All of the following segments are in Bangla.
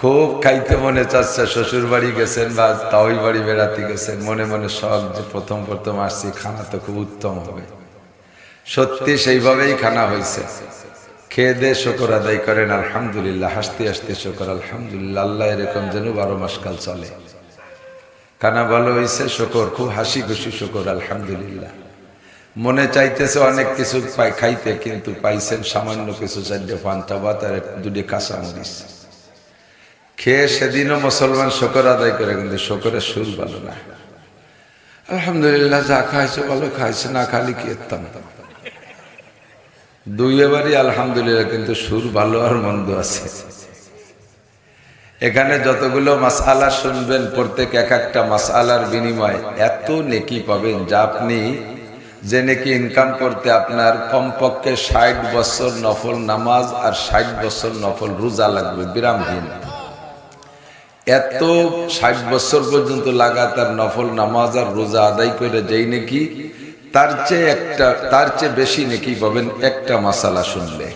খুব খাইতে মনে চাচ্ছে, শ্বশুর বাড়ি গেছেন বা তাওই বাড়ি বেড়াতে গেছেন, মনে মনে শখ যে প্রথম প্রথম আসছি, খানা তো খুব উত্তম হবে। সত্যি সেইভাবেই খানা হয়েছে। খেয়ে দিয়ে শুকর আদায় করেন আলহামদুলিল্লাহ, হাসতে হাসতে শুকর আলহামদুলিল্লাহ, আল্লাহ এরকম যেন 12 মাস কাল চলে। খানা ভালো হয়েছে, শুকর, খুব হাসি খুশি শুকর আলহামদুলিল্লাহ। মনে চাইতেছে অনেক কিছু খাইতে, কিন্তু পাইছেন সামান্য কিছু, 4-5টা ভাত আর 2টি কাঁচা মরিচ। খেয়ে সেদিনও মুসলমান শুকর আদায় করে, কিন্তু শুকরের সুর ভালো না। আলহামদুলিল্লাহ, যা খাইছে ভালো খাইছে, না খালি কি এতাম। 2 বারই আলহামদুলিল্লাহ, কিন্তু সুর ভালো আর মন্দ আছে। এখানে যতগুলো মাসআলা শুনবেন, প্রত্যেক এক একটা মাসআলার বিনিময়ে এত নেকি পাবেন যা আপনি যে নেকি ইনকাম করতে আপনার কমপক্ষে 60 বছর নফল নামাজ আর 60 বছর নফল রোজা লাগবে বিরামহীন। এত 60 বছর পর্যন্ত লাগাতার নফল নামাজ আর রোজা আদায় করে যেই নেকি, তার চেয়ে বেশি নেকি পাবেন একটা মাসালা শুনলে।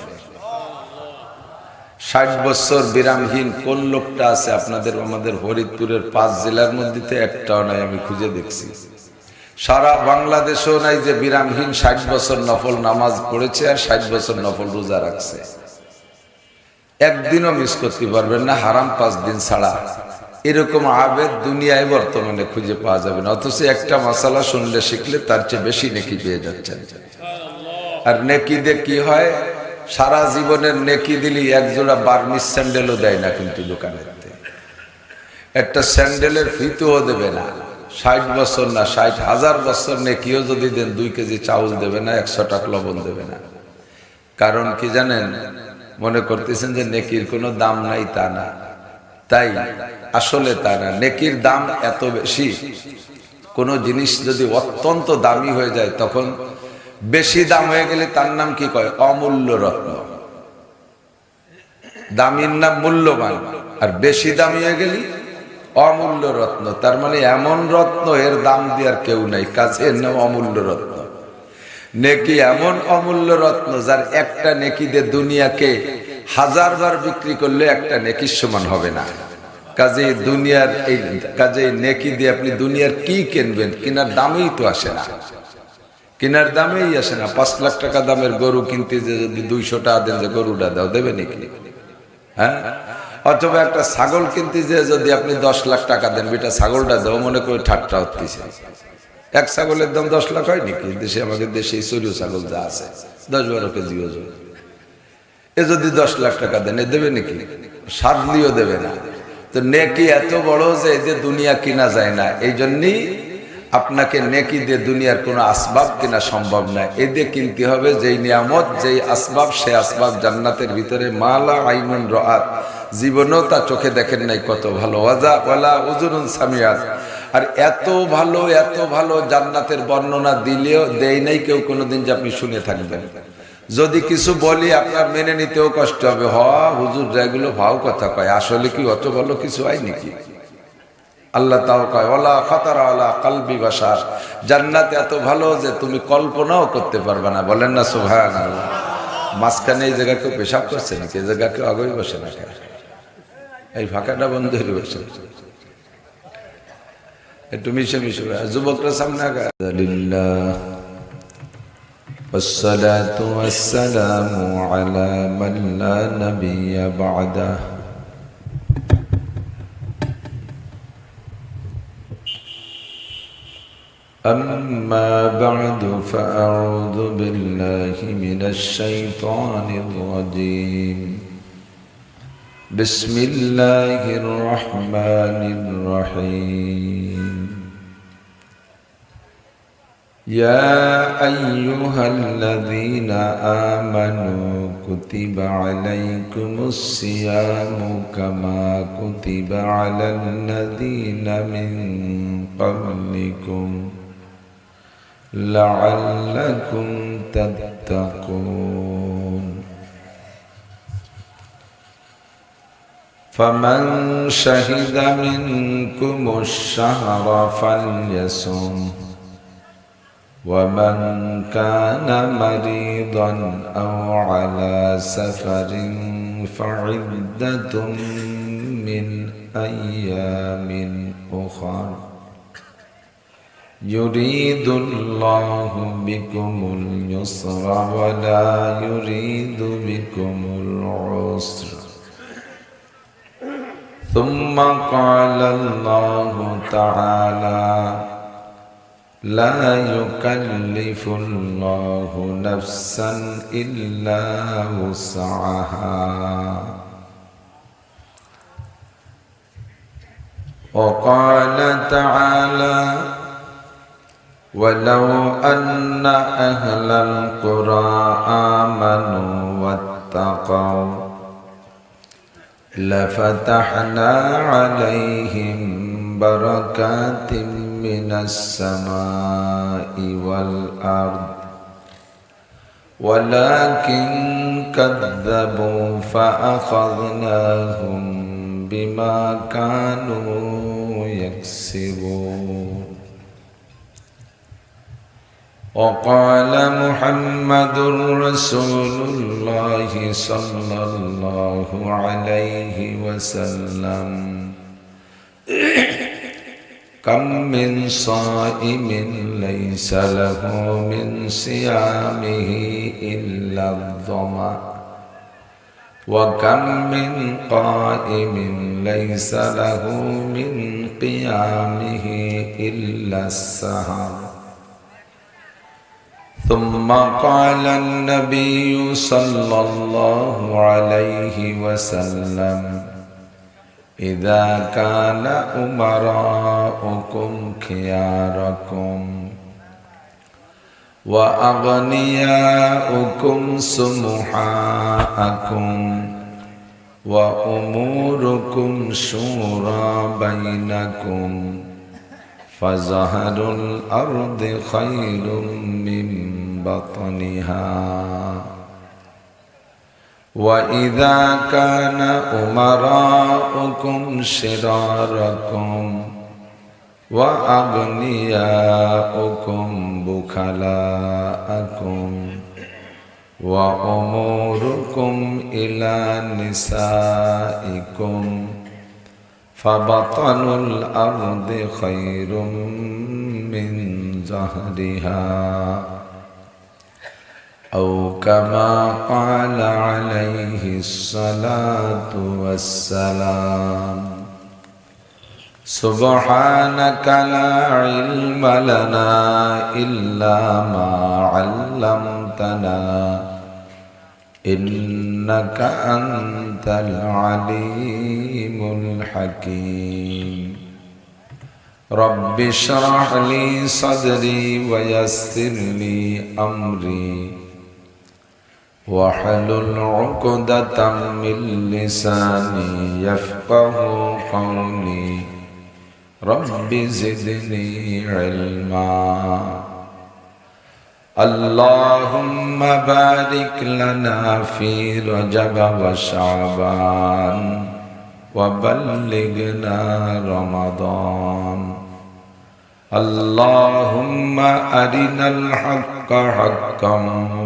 60 বছর বিরামহীন কোন লোকটা আছে আপনাদের? আমাদের ফরিদপুরের 5 জেলার মধ্যে একটাও নাই, আমি খুঁজে দেখছি। সারা বাংলাদেশেও নাই যে বিরামহীন 60 বছর নফল নামাজ পড়েছে আর 60 বছর নফল রোজা রাখছে। একদিনও মিস করতে পারবেন না, হারাম 5 দিন ছাড়া। এরকম আবেদ দুনিয়ায় বর্তমানে খুঁজে পাওয়া যাবে না। অথচ একটা মাসালা শুনলে শিখলে তার চেয়ে বেশি নেকি পেয়ে যাচ্ছেন। আর নেকি দিয়ে কি হয়? সারা জীবনের নেকি দিলি একজোড়া বার্মিস স্যান্ডেলও দেয় না কিন্তু দোকানে, একটা স্যান্ডেলের ফিতেও দেবে না। 60 বছর না, 60,000 বছর নেকিও যদি দেন 2 কেজি চাউল দেবে না, 100 টাকা লবণ দেবে না। কারণ কি জানেন? মনে করতেছেন যে নেকির কোনো দাম নাই, তা না। তাই আসলে তা না, নেকির দাম এত বেশি। কোনো জিনিস যদি অত্যন্ত দামি হয়ে যায়, তখন বেশি দাম হয়ে গেলে তার নাম কি কয়? অমূল্য রত্ন। দামির নাম মূল্যবান, আর বেশি দামি হয়ে গেলে অমূল্য রত্ন। তার মানে এমন রত্ন এর দাম দেওয়ার কেউ নাই, কাছে এর নাম অমূল্য রত্ন। নেকি এমন অমূল্য রত্ন যার একটা নেকি দিয়ে দুনিয়াকে 1000 বার বিক্রি করলে একটা নেকির সমান হবে না। কাজে নেকি দিয়ে আপনি দুনিয়ার কি কিনবেন? কেনার দামেই তো আসে না, কেনার দামেই আসে না। 5 লাখ টাকা দামের গরু কিনতে যে যদি 200 টাকা দেন যে গরুটা দাও, দেবে নাকি? হ্যাঁ। অথবা একটা ছাগল কিনতে যে যদি আপনি 10 লাখ টাকা দেন, বেটা ছাগলটা দাও, মনে করে ঠাট্টা হচ্ছে। এক ছাগলের দাম 10 লাখ হয় নাকি? দেশে, আমাদের দেশে চড়িও ছাগল যা আছে 10-12 কেজি ওজন, এ যদি 10 লাখ টাকা দেন, এ দেবে নাকি? সাদলিও দেবে না। তো নেকি এত বড় যে দুনিয়া কিনা যায় না। এই জন্যই আপনাকে নেকি দিয়ে দুনিয়ার কোনো আসবাব কিনা সম্ভব নয়। এ দিয়ে কিনতে হবে যেই নিয়ামত, যেই আসবাব, সে আসবাব জান্নাতের ভিতরে মালা আইনুন রাআত, জীবনেও তা চোখে দেখেন নাই কত ভালো, ওয়ালা উযুনুন সামিআত। আর এত ভালো জান্নাতের বর্ণনা দিলেও দেয় নাই কেউ কোনোদিন যে আপনি শুনে থাকবেন। যদি কিছু বলি আপনার মেনে নিতেও কষ্ট হবে। হুজুর যেগুলো ভাও কথা কয়, আসলে কি অত ভালো কিছু হয় নাকি? আল্লাহ তাও কয় ওয়ালা খাতারা আলা কলবি বাশার, জান্নাত এত ভালো যে তুমি কল্পনাও করতে পারবে না। বলেন না সুবহানাল্লাহ। মাঝখানে এই জায়গা কেউ পেশাব করছে নাকি? এই জায়গা কেউ আগেই বসে না? এই ফাঁকাটা বন্ধ হয়ে বসে, একটু মিশে যুবকরা সামনে আগে। والصلاة والسلام على من لا نبي بعده أما بعد فأعوذ بالله من الشيطان الرجيم بسم الله الرحمن الرحيم يا أيها الذين آمنوا كتب عليكم الصيام كما كتب على الذين من قبلكم لعلكم تتقون فمن شهد منكم الشهر فليصم ومن كان مريضا أو على سفر فعدة من أيام أخر يريد الله بكم اليسر ولا يريد بكم العسر ثم قال الله تعالى لا يكلف الله نفسا إلا وسعها وقال تعالى ولو أن أهل القرى آمنوا واتقوا لفتحنا عليهم بركات من السماء والأرض ولكن كذبوا فأخذناهم بما كانوا يكسبون وقال محمد رسول الله صلى الله عليه وسلم كم من صائم ليس له من صيامه إلا الظمأ وكم من قائم ليس له من قيامه إلا السهر ثم قال النبي صلى الله عليه وسلم إذا كان أمراؤكم خياركم وأغنياؤكم سمحاءكم وأموركم شورى بينكم فظهر الأرض خير من بطنها وإذا كان أمراؤكم شراركم وأغنياؤكم بخلاءكم وأموركم إلى نسائكم فبطن الأرض خير من ظهرها أو كما قال عليه الصلاة والسلام سبحانك لا علم لنا إلا ما علمتنا إنك أنت العليم الحكيم رب اشرح لي صدري ويسر لي أمري واحلل عقدة من لساني يفقه قولي رب زدني علما اللهم بارك لنا في رجب وشعبان وبلغنا رمضان اللهم أرنا الحق حقا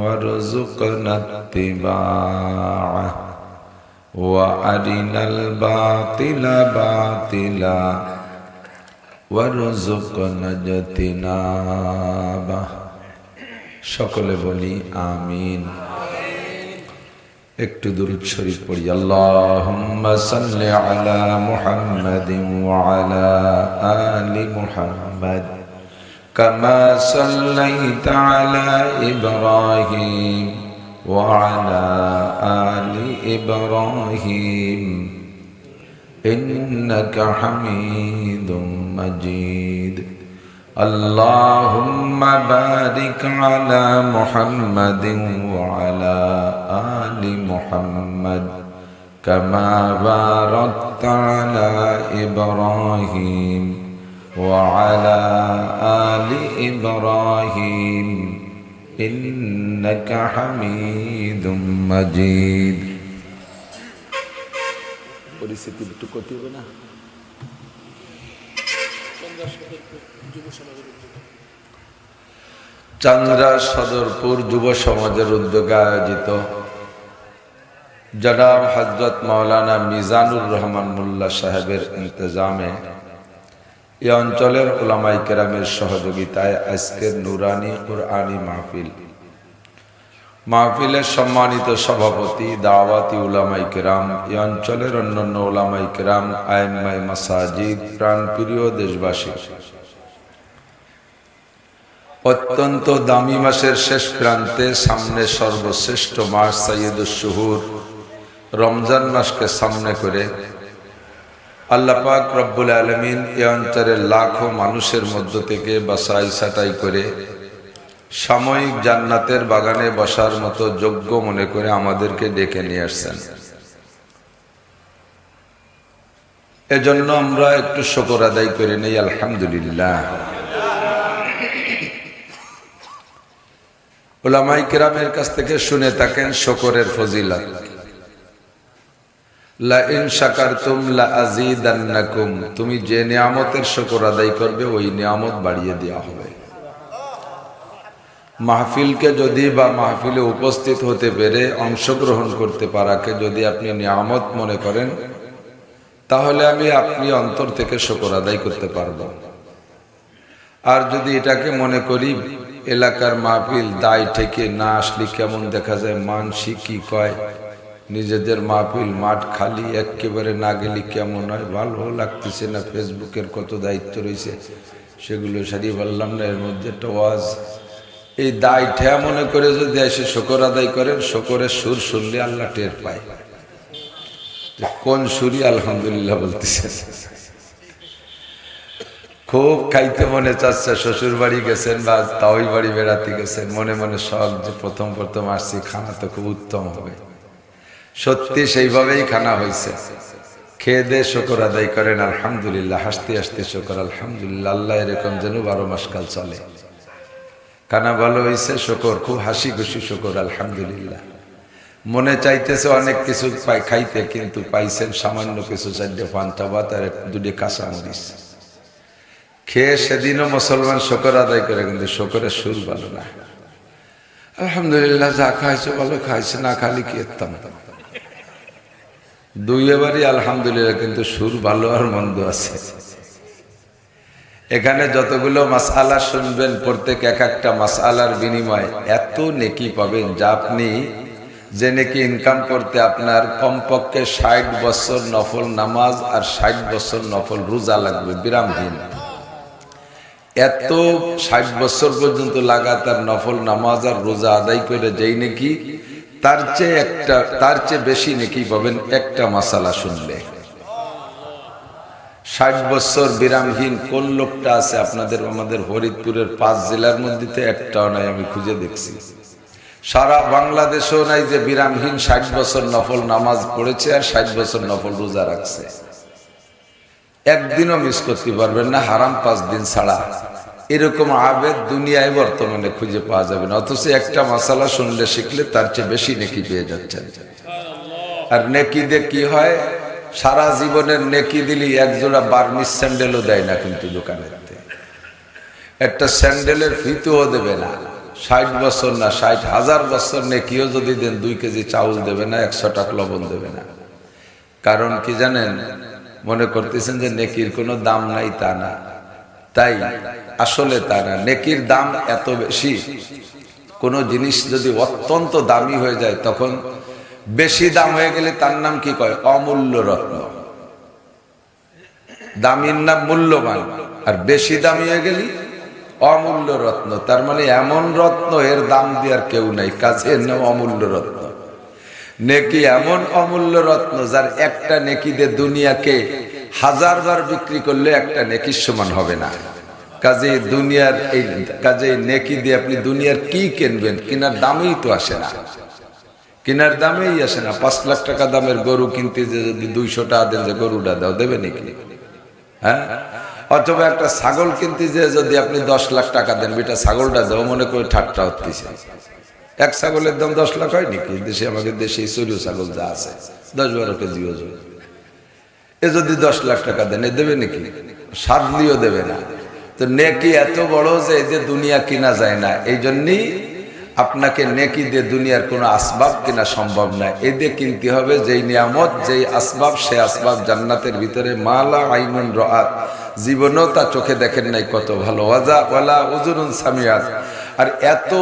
وارزقنا اتباعه وأرنا الباطل باطلا وارزقنا اجتنابه সকলে বলি আমিন একটু দুরূদ শরীফ পড়ি আল্লাহুম্মা সাল্লি আলা মুহাম্মাদিন ওয়া আলা আলি মুহাম্মাদ কামা সাল্লাইতা আলা ইব্রাহিম ওয়া আলা আলি ইব্রাহিম ইন্নাকা হামিদুম মাজিদ اللهم بارك على محمد وعلى آل محمد كما باركت على إبراهيم وعلى آل إبراهيم إنك حميد مجيد চান্দ্রা সদরপুর যুব সমাজের উদ্যোগে আয়োজিত जनाब हजरत मौलाना मिजानुर रहमान मुल्ला साहेबेर इंतजामे এই অঞ্চলের উলামায়ে কেরামের সহযোগিতায় আজকের নুরানি কুরআনী মাহফিলের সম্মানিত সভাপতি দাওয়াতি উলামায়ে কেরাম, এই অঞ্চলের অন্যান্য উলামায়ে কেরাম, আইম্মায়ে মাসাজিদ, প্রাণপ্রিয় দেশবাসী, অত্যন্ত দামি মাসের শেষ প্রান্তে সামনে সর্বশ্রেষ্ঠ মাস সাইয়্যিদুশ শুহুর রমজান মাসকে সামনে করে আল্লাহ পাক রব্বুল আলামিন এই অঞ্চলের লাখো মানুষের মধ্য থেকে বাছাই ছাঁটাই করে সাময়িক জান্নাতের বাগানে বসার মতো যোগ্য মনে করে আমাদেরকে ডেকে নিয়ে আসছেন। এজন্য আমরা একটু শুকর আদায় করে নেই, আলহামদুলিল্লাহ। উলামায়ে কেরামের কাছ থেকে শুনে থাকেন শুকরের ফজিলত। লা ইন শাকারতুম লা আযীদান্নাকুম, তুমি যে নিয়ামতের শুকর আদায় করবে ওই নিয়ামত বাড়িয়ে দেওয়া হবে। মাহফিলকে যদি বা মাহফিলে উপস্থিত হতে পেরে অংশগ্রহণ করতে পারাকে যদি আপনি নিয়ামত মনে করেন, তাহলে আমি আপনি অন্তর থেকে শুকর আদায় করতে পারবো। আর যদি এটাকে মনে করি এলাকার মাহফিল, দায় থেকে না আসলে কেমন দেখা যায়, মানসি কি কয়, নিজেদের মাহফিল মাঠ খালি, একেবারে না গেলে কেমন হয়, ভালো লাগতেছে না, ফেসবুকের কত দায়িত্ব রয়েছে সেগুলো সারিয়ে পারলাম না, এর মধ্যে একটা ওয়াজ, এই দায়টা মনে করে যদি এসে শুকর আদায় করেন, শুকরের সুর শুনলে আল্লাহ টের পায় কোন সুরই আলহামদুলিল্লাহ বলতেছে। খুব খাইতে মনে চাচ্ছে, শ্বশুর বাড়ি গেছেন বা তাওই বাড়ি বেড়াতে গেছেন, মনে মনে শখ যে প্রথম প্রথম আসছি, খানা তো খুব উত্তম হবে। সত্যি সেইভাবেই খানা হয়েছে। খেয়ে দিয়ে শুকর আদায় করেন আলহামদুলিল্লাহ, হাসতে হাসতে শুকর আলহামদুলিল্লাহ, আল্লাহ এরকম যেন 12 মাস কাল চলে। খানা ভালো হয়েছে, শুকর, খুব হাসি খুশি শুকর আলহামদুলিল্লাহ। মনে চাইতেছে অনেক কিছু খাইতে, কিন্তু পাইছেন সামান্য কিছু, 4 পান্তা ভাত আর 2 কাঁচা মরিচ। খেয়ে সেদিনও মুসলমান শুকর আদায় করে, কিন্তু শুকরের সুর ভালো না। আলহামদুলিল্লাহ, যা খাইছে ভালো খাইছে, না খালি কি এতাম 2 বারই আলহামদুলিল্লাহ, কিন্তু সুর ভালো আর মন্দ আছে। এখানে যতগুলো মাসআলা শুনবেন, প্রত্যেক এক একটা মাসআলার বিনিময়ে এত নেকি পাবেন যা আপনি যে নেকি ইনকাম করতে আপনার কমপক্ষে 60 বছর নফল নামাজ আর 60 বছর নফল রোজা লাগবে বিরামহীন। এত 60 বছর পর্যন্ত লাগাতার নফল নামাজ আর রোজা আদায় করে যেই নেকি, তার চেয়ে বেশি নেকি পাবেন একটা মাসালা শুনলে। 60 বছর বিরামহীন কোন লোকটা আছে আপনাদের? আমাদের ফরিদপুরের 5 জেলার মধ্যে একটাও নাই, আমি খুঁজে দেখছি। সারা বাংলাদেশেও নাই যে বিরামহীন 60 বছর নফল নামাজ পড়েছে আর 60 বছর নফল রোজা রাখছে। একদিনও মিস করতে পারবেন না, হারাম 5 দিন ছাড়া। এরকম আবেদ দুনিয়ায় বর্তমানে খুঁজে পাওয়া যাবে না। অথচ একটা মাসালা শুনলে শিখলে তার চেয়ে বেশি নেকি পেয়ে যাচ্ছেন। আর নেকি দিয়ে কি হয়? সারা জীবনের নেকি দিলি একজোড়া বার্মিস স্যান্ডেলও দেয় না কিন্তু দোকানের, একটা স্যান্ডেলের ফিতেও দেবে না। 60 বছর না, 60,000 বছর নেকিও যদি দেন 2 কেজি চাউল দেবে না, 100 টাকা লবণ দেবে না। কারণ কি জানেন? মনে করতেছেন যে নেকির কোনো দাম নাই, তা না। তাই আসলে তা না, নেকির দাম এত বেশি। কোনো জিনিস যদি অত্যন্ত দামি হয়ে যায়, তখন বেশি দাম হয়ে গেলে তার নাম কি কয়? অমূল্য রত্ন। দামির নাম মূল্যবান, আর বেশি দামি হয়ে গেলে অমূল্য রত্ন। তার মানে এমন রত্ন এর দাম দেওয়ার কেউ নাই, কাজে এর নাম অমূল্য রত্ন। নেকি এমন অমূল্য রত্ন যার একটা নেকি দিয়ে দুনিয়াকে 1000 বার বিক্রি করলে একটা নেকির সমান হবে না। কাজে দুনিয়ার কাজে নেকি দিয়ে আপনি দুনিয়ার কি কিনবেন? কেনার দামেই তো আসে না, কেনার দামেই আসে না। 5 লাখ টাকা দামের গরু কিনতে যে যদি 200 টাকা দেন যে গরুটা দাও, দেবে নাকি? হ্যাঁ। অথবা একটা ছাগল কিনতে যে যদি আপনি 10 লাখ টাকা দেন, বেটা ছাগলটা দাও, মনে করে ঠাট্টা হচ্ছে। এক ছাগলের দাম 10 লাখ হয় নাকি? দেশে, আমাদের দেশে চড়িও ছাগল যা আছে 10-12 কেজি ওজন, এ যদি 10 লাখ টাকা দেন, এ দেবে নাকি? সাদলিও দেবে না। তো নেকি এত বড় যে দুনিয়া কিনা যায় না। এই জন্যই আপনাকে নেকি দিয়ে দুনিয়ার কোনো আসবাব কিনা সম্ভব নয়। এদের কিনতে হবে যেই নিয়ামত, যেই আসবাব, সে আসবাব জান্নাতের ভিতরে মালা আইনুন রাআত, জীবনেও তা চোখে দেখেন নাই কত ভালো, ওয়ালা উযুনুন সামিআত। আর এত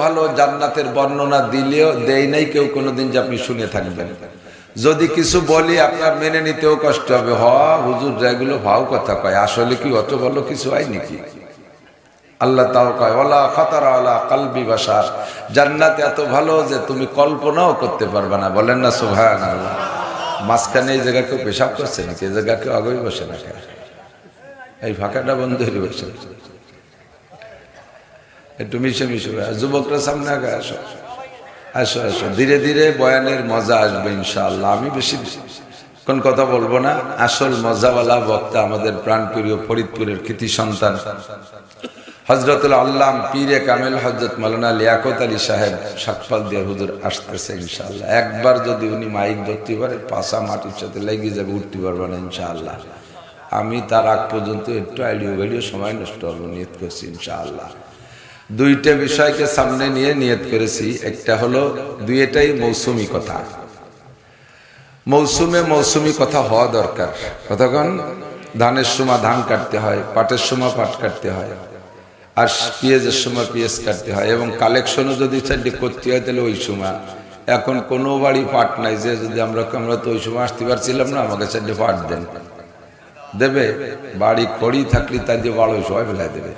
ভালো জান্নাতের বর্ণনা দিলেও দেয় নাই কেউ কোনোদিন যে আপনি শুনে থাকবেন। যদি কিছু বলি আপনার মেনে নিতেও কষ্ট হবে, হুজুর যেগুলো ভাও কথা কয়, আসলে কি অত ভালো কিছু হয় নাকি? আল্লাহ তাও কয় ওয়ালা খাতারা আলা কলবি বাশার, জান্নাত এত ভালো যে তুমি কল্পনাও করতে পারবে না। বলেন না সুবহানাল্লাহ। মাঝখানে এই জায়গা কেউ পেশাব করছে নাকি? এই জায়গা কেউ আগেই বসে না? এই ফাঁকাটা বন্ধ হয়ে বসে, একটু মিশে যুবকরা সামনে আগে আসো, আসো আসো, ধীরে ধীরে বয়ানের মজা আসবে ইনশাআল্লাহ। আমি বেশি কোন কথা বলবো না। আসল মজাওয়ালা বক্তা আমাদের প্রাণপ্রিয় ফরিদপুরের কৃতি সন্তান হযরতুল আল্লাম পীরে কামেল হযরত মাওলানা লিয়াকত আলী সাহেব শাকপাল দিয়ে হুজুর আসতেছে ইনশাআল্লাহ। একবার যদি উনি মাইক ধরতে পারে, পাশা মাটির সাথে লেগে যাবে, উঠতে পারবে না ইনশাআল্লাহ। আমি তার আগ পর্যন্ত একটু ভিডিও সময় নষ্ট হবো নিয়ত করছি ইনশাআল্লাহ। দুইটা বিষয়কে সামনে নিয়ে নিয়ত করেছি। একটা হলো, দুইটাই মৌসুমি কথা। মৌসুমি কথা হওয়া দরকার। কতক্ষণ? ধানের সময় ধান কাটতে হয়, পাটের সময় পাট কাটতে হয়, আর পেঁয়াজের সময় পেঁয়াজ কাটতে হয়, এবং কালেকশনও যদি চাইলে করতে হয় তাহলে ওই সময়। এখন কোনো বাড়ি পাট নাই যে যদি আমরা তো ওই সময় আসতে পারছিলাম না, আমাকে চাইলে পাট দেন, দেবে? বাড়ি খড়ি থাকলে তাই দিয়ে বাড়ো সময় ফেলাই দেবে।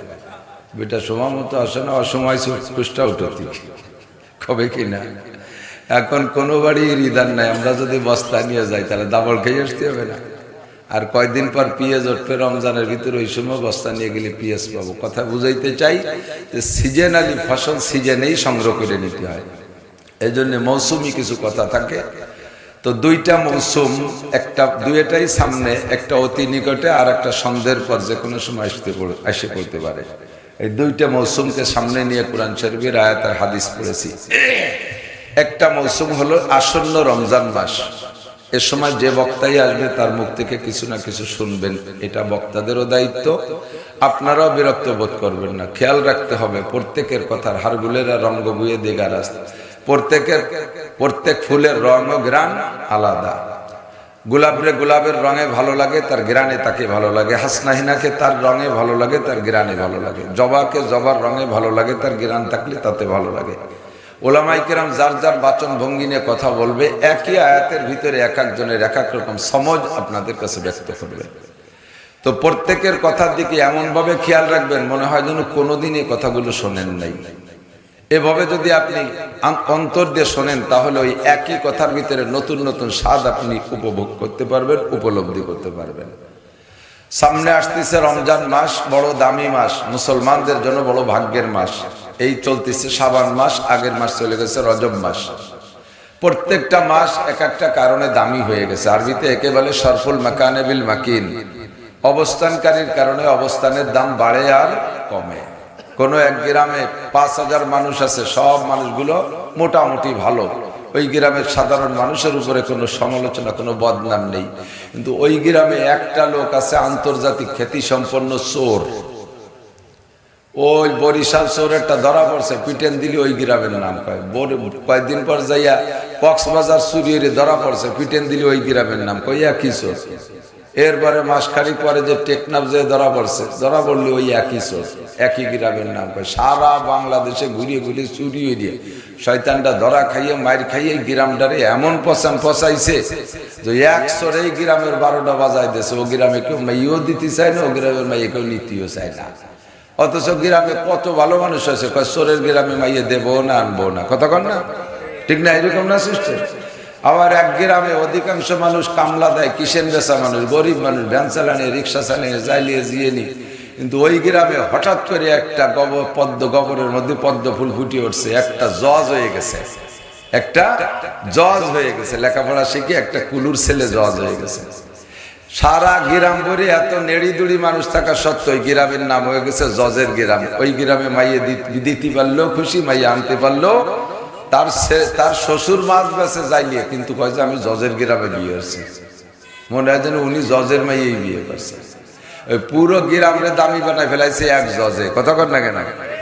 বেটা সময় মতো আসে না, অসময় কুষ্টা উঠতি কবে কিনা। এখন কোনো বাড়ি রিদান নাই, আমরা যদি বস্তা নিয়ে যাই তাহলে দাবল খেয়ে আসতে হবে না। আর কয়দিন পর পেঁয়াজ উঠবে রমজানের ভিতরে, ওই সময় বস্তা নিয়ে গেলে পেঁয়াজ পাবো। কথা বুঝাইতে চাই যে সিজনালি ফসল সিজনেই সংগ্রহ করে নিতে হয়। এই জন্য মৌসুমি কিছু কথা থাকে। তো দুইটা মৌসুম, একটা দুইটাই সামনে, একটা অতি নিকটে আর একটা সন্ধ্যের পর যে কোনো সময় এসে পড়তে পারে। এই দুইটা মৌসুমকে সামনে নিয়ে কোরআন শরীফের আয়াত আর হাদিস পড়েছি। একটা মৌসুম হলো আসন্ন রমজান মাস। এ সময় যে বক্তাই আসবে তার মুখ থেকে কিছু না কিছু শুনবেন, এটা বক্তাদেরও দায়িত্ব। আপনারাও বিরক্ত বোধ করবেন না, খেয়াল রাখতে হবে প্রত্যেকের কথার। হারগুলেরা রঙ্গ বুয়ে দেগার আসতে, প্রত্যেক ফুলের রং ও গ্রান আলাদা। গোলাপের রঙে ভালো লাগে, তার গ্রানে তাকে ভালো লাগে। হাসনাহিনাকে তার রঙে ভালো লাগে, তার গ্রানে ভালো লাগে। জবাকে জবার রঙে ভালো লাগে, তার গ্রান থাকলে তাতে ভালো লাগে। ওলামায়ে কেরাম যার যার বাচন ভঙ্গি নিয়ে কথা বলবে, একই আয়াতের ভিতরে এক একজনের এক এক রকম সমঝ আপনাদের কাছে ব্যক্ত করবে। তো প্রত্যেকের কথার দিকে এমন ভাবে খেয়াল রাখবেন মনে হয় যেন কোনোদিন এই কথাগুলো শোনেন নাই। এভাবে যদি আপনি অন্তর দিয়ে শোনেন তাহলে ওই একই কথার ভিতরে নতুন নতুন স্বাদ আপনি উপভোগ করতে পারবেন, উপলব্ধি করতে পারবেন। সামনে আসতেছে রমজান মাস, বড় দামি মাস, মুসলমানদের জন্য বড় ভাগ্যের মাস। এই চলতেছে শাবান মাস, আগের মাস চলে গেছে রজব মাস। প্রত্যেকটা মাস এক একটা কারণে দামি হয়ে গেছে। আরবিতে একে বলে সরফুল মাকানে বিল মাকিন, অবস্থানকারীর কারণে অবস্থানের দাম বাড়ে আর কমে। কোন এক গ্রামে ৫,০০০ মানুষ আছে, সব মানুষগুলো মোটামুটি ভালো। ওই গ্রামের সাধারণ মানুষের উপরে কোনো সমালোচনা, কোনো বদনাম নেই। কিন্তু ওই গ্রামে একটা লোক আছে আন্তর্জাতিক খ্যাতি সম্পন্ন চোর। ওই বরিশাল চোরেরটা ধরা পড়ছে, পিটেন দিলি ওই গ্রামের নাম কয়। কয়েকদিন পর যাইয়া কক্সবাজার চুরিয়ে ধরা পড়ছে, পিটেন দিলি ওই গ্রামের নাম কয়, একই চোর। এরপরে মাসখানিক পরে যে টেকনাফ যে ধরা পড়লি ওই একই চোর, একই গ্রামের নাম কয়। সারা বাংলাদেশে ঘুরিয়ে ঘুরিয়ে চুরি দিয়ে শয়তানটা ধরা খাইয়ে মাইর খাইয়ে গ্রামটারে এমন পচাইছে যে এক চোরেই গ্রামের ১২টা বাজাই দিয়েছে। ও গ্রামে কেউ মাইও দিতে চায় না, ও গ্রামের মাইয়ে কেউ নিতেও চায় না। অথচ গ্রামে কত ভালো মানুষ আছে, চোরের গ্রামে মাইয়ে দেবো না, আনবো না। কথা কন না, ঠিক না? এরকম না সিস্টেম। আবার এক গ্রামে অধিকাংশ মানুষ কামলা দেয়, কিসেন বেচা মানুষ, গরিব মানুষ, ভ্যান চালানিয়ে, রিক্সা চালিয়ে, যাইলিয়ে জিয়ে নি। কিন্তু ওই গ্রামে হঠাৎ করে একটা গোবরের মধ্যে পদ্ম ফুল ফুটে উঠছে, একটা জজ হয়ে গেছে, একটা জজ হয়ে গেছে। লেখাপড়া শিখে একটা কুলুর ছেলে জজ হয়ে গেছে। সারা গ্রাম ভরে এত নেড়িদুড়ি মানুষ থাকা সত্ত্বেও ওই গ্রামের নাম হয়ে গেছে জজের গ্রাম। ওই গ্রামে মাইয়ে দিতে পারলো খুশি, মাইয়ে আনতে পারলো। তার শ্বশুর মাছ বেছে যাইলিয়ে, কিন্তু কয় যে আমি জজের গ্রামে বিয়ে হচ্ছি। মনে হয় যেন উনি জজের মাইয়েই বিয়ে করছে। ওই পুরো গ্রামে দামি বানায় ফেলাইছে এক জজে। কথা কর না কেন?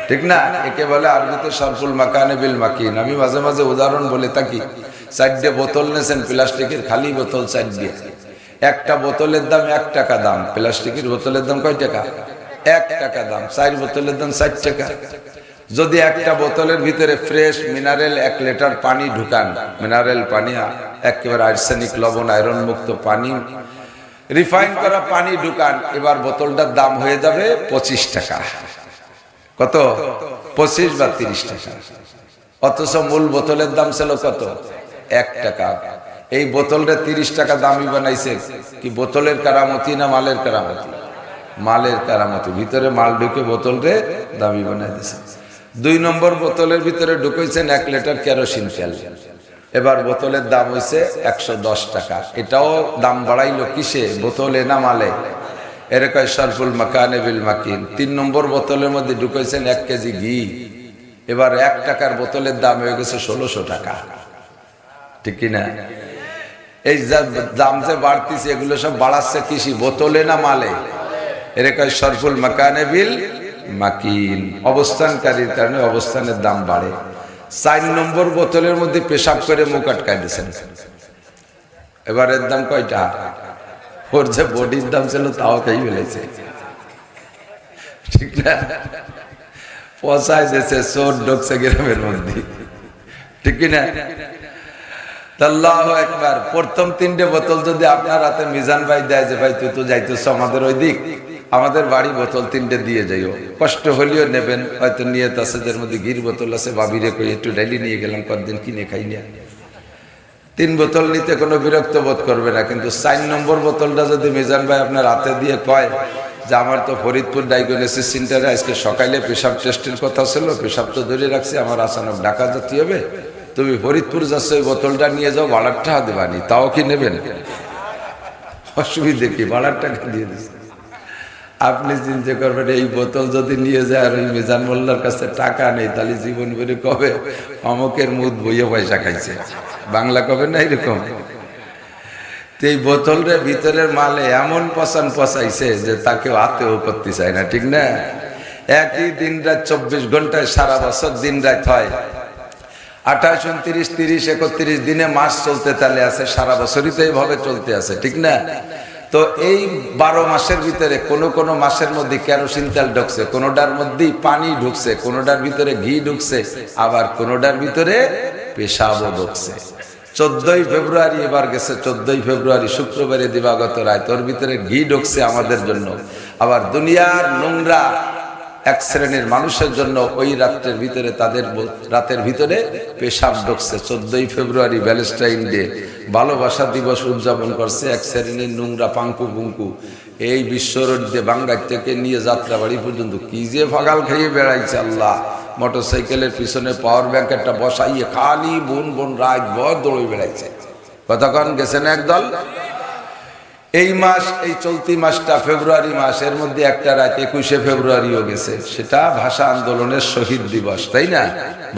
ঠিক না? একে বলে আরবিতে সরফুল মাকানে বিল মাকিন। আমি মাঝে মাঝে উদাহরণ বলে থাকি, 4টে বোতল নেছেন প্লাস্টিকের, খালি বোতল 4 দিয়ে, একটা বোতলের দাম 1 টাকা দাম, প্লাস্টিকের বোতলের দাম কয় টাকা? 1 টাকা দাম। 4 বোতলের দাম 4 টাকা। যদি একটা বোতলের ভিতরে ফ্রেশ মিনারেল 1 লিটার পানি ঢুকান, মিনারেল পানি একেবারে আর্সেনিক লবণ আয়রন মুক্ত পানি, রিফাইন করা পানি ঢুকান, এবার বোতলটার দাম হয়ে যাবে 25 টাকা। কত? 25 বা 30 টাকা। অথচ মূল বোতলের দাম ছিল কত? 1 টাকা। এই বোতলটা 30 টাকা দামি বানাইছে কি বোতলের কারামতি না মালের কারামতি? মালের কারামতি। ভিতরে মাল ঢুকে বোতলরে দামি বানাই দিয়েছে। 2 নম্বর বোতলের ভিতরে ঢুকাইছেন 1 লিটার কেরোসিন তেল, এবার বোতলের দাম হইছে 110 টাকা। এটাও দাম বাড়াইলো কিসে? বোতলে না মালে? এরকম সরফুল মাকানে বিল মাকিন। 3 নম্বর বোতলের মধ্যে ঢুকাইছেন 1 কেজি ঘি, এবার 1 টাকার বোতলের দাম হয়ে গেছে 1600 টাকা। ঠিক কিনা? এই দাম যে বাড়তিছে এগুলো সব বাড়াচ্ছে কিসি? বোতলে না মালে? এরকম সরফুল মাকানে বিল মাকিন। অবস্থানকারীর কারণে অবস্থানের দাম বাড়ে। 4 নম্বর বোতলের মধ্যে পেশাব করে মুখ আটকায় দিয়েছেন, এবার এর দাম কয়টা? ওর যে বডির দাম ছিল তাও খাই ফেলেছে। ঠিক না? পচায় যেছে, চোর ঢুকছে গ্রামের মধ্যে। ঠিক কিনা? আল্লাহু আকবার। প্রথম 3টে বোতল যদি আপনার হাতে মিজান ভাই দেয় যে ভাই তুই তো যাইতেছ আমাদের ওই দিক, আমাদের বাড়ি বোতল 3টে দিয়ে যাইও, কষ্ট হলেও নেবেন। হয়তো নিয়ত আছে, যার মধ্যে ঘির বোতল আছে, ভাবিরে কই একটু ডেলি নিয়ে গেলাম, কতদিন কিনে খাই না। 3 বোতল নিতে কোনো বিরক্ত বোধ করবে না। কিন্তু 4 নম্বর বোতলটা যদি মিজান ভাই আপনার হাতে দিয়ে কয় যে আমার তো ফরিদপুর ডায়াগনোসিস সেন্টারে আজকে সকালে পেশাব টেস্টের কথা ছিল, পেশাব তো ধরে রাখছি, আমার আচানক ঢাকা যেতে হবে, তুমি ফরিদপুর যাচ্ছ, ওই বোতলটা নিয়ে যাও, ভাড়ার টাকা দেবানি, তাও কি নেবেন? অসুবিধে কি? ভাড়ার টাকা দিয়ে দিচ্ছে। আপনি চিন্তা করবেন এই বোতল যদি নিয়ে যায় আর ওই মিজান মোল্লার কাছে টাকা নেই, তাহলে জীবন ভরে কবে অমকের মুদ বইয়ে পয়সা খাইছে, বাংলা কবে না এরকম। এই বোতলের ভিতরের মালে এমন পচান পচাইছে যে তাকে হাতেও করতে চায় না। ঠিক না? একই দিন রাত 24 ঘন্টায় সারা বছর দিন রাত হয়, 28, 29, 30, 31 দিনে মাস চলতে তালে আছে, সারা বছরই তো এইভাবে চলতে আছে। ঠিক না? তো এই 12 মাসের ভিতরে কোন মাসের মধ্যে কেরোসিন তেল ঢুকছে, কোনোটার মধ্যেই পানি ঢুকছে, কোনোটার ভিতরে ঘি ঢুকছে, আবার কোনোটার ভিতরে পেশাবও ঢুকছে। 14ই ফেব্রুয়ারি এবার গেছে, 14ই ফেব্রুয়ারি শুক্রবারে দিবাগত রাত, ওর ভিতরে ঘি ঢুকছে আমাদের জন্য। আবার দুনিয়ার নোংরা 1 শ্রেণীর মানুষের জন্য ওই রাত্রের ভিতরে, তাদের রাতের ভিতরে পেশাব ঢুকছে। 14ই ফেব্রুয়ারি ভ্যালেন্টাইন ডে, ভালোবাসা দিবস উদযাপন করছে 1 শ্রেণীর নোংরা পাঙ্কু পুঙ্কু। এই বিশ্বরোডে বাঙ্গার থেকে নিয়ে যাত্রাবাড়ি পর্যন্ত কি যে ফাগাল খেয়ে বেড়াইছে আল্লাহ। মোটরসাইকেলের পিছনে পাওয়ার ব্যাংক একটা বসাইয়ে খালি বোন বোন রাত ভর দৌড়ে বেড়াইছে। কতক্ষণ গেছেন একদল। এই মাস, এই চলতি মাসটা ফেব্রুয়ারি মাস, এর মধ্যে একটা রাত 21শে ফেব্রুয়ারিও গেছে, সেটা ভাষা আন্দোলনের শহীদ দিবস, তাই না?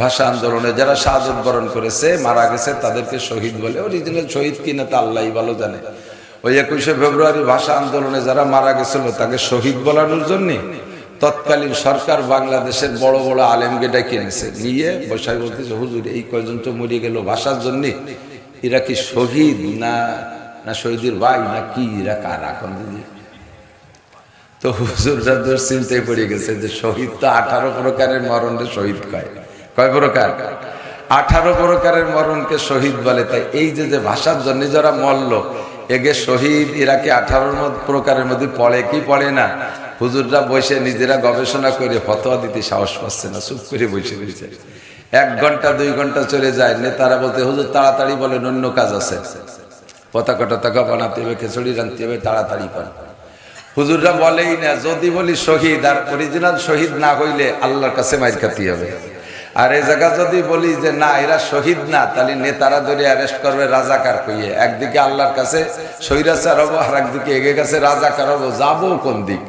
ভাষা আন্দোলনে যারা শাহাদত বরণ করেছে, মারা গেছে, তাদেরকে শহীদ বলে। অরিজিনাল শহীদ কিনা তা আল্লাহই ভালো জানে। ওই 21শে ফেব্রুয়ারি ভাষা আন্দোলনে যারা মারা গেছিল তাকে শহীদ বলানোর জন্য তৎকালীন সরকার বাংলাদেশের বড় বড় আলেমকে ডেকে এনেছে, নিয়ে বসায় বলতেছে হুজুর এই কয়জন তো মরে গেল ভাষার জন্য, এরা কি শহীদ না না শহীদের ভাই না কি, এরা কারা? তো হুজুররা দোষ চিন্তায় পড়ে গেছে যে শহীদ তো 18 প্রকারের মরণকে শহীদ কয়। কয় প্রকার? 18 প্রকারের মরণকে শহীদ বলে। তাই এই যে ভাষার জন্য যারা মরল, এগে শহীদ, এরা কি 18 প্রকারের মধ্যে পড়ে কি পড়ে না? হুজুররা বসে নিজেরা গবেষণা করে ফতোয়া দিতে সাহস পাচ্ছে না, চুপ করে বসে রয়েছে। 1 ঘন্টা 2 ঘন্টা চলে যায়, নেতারা বলতে হুজুর তাড়াতাড়ি বলেন, অন্য কাজ আছে, পতাকা টতাকা বানাতে হবে, খিচুড়ি রাঁধতে হবে, তাড়াতাড়ি করেন। হুজুররা বলেই না, যদি বলি শহীদ আর অরিজিনাল শহীদ না হইলে আল্লাহর কাছে মাইর খাতি হবে। আর এই জায়গা যদি বলি যে না এরা শহীদ না, তাহলে নেতারা ধরে অ্যারেস্ট করবে রাজাকার কইয়ে। একদিকে আল্লাহর কাছে স্বৈরাচার হবো, আর একদিকে এগে কাছে রাজাকার হবো, যাবো কোন দিক?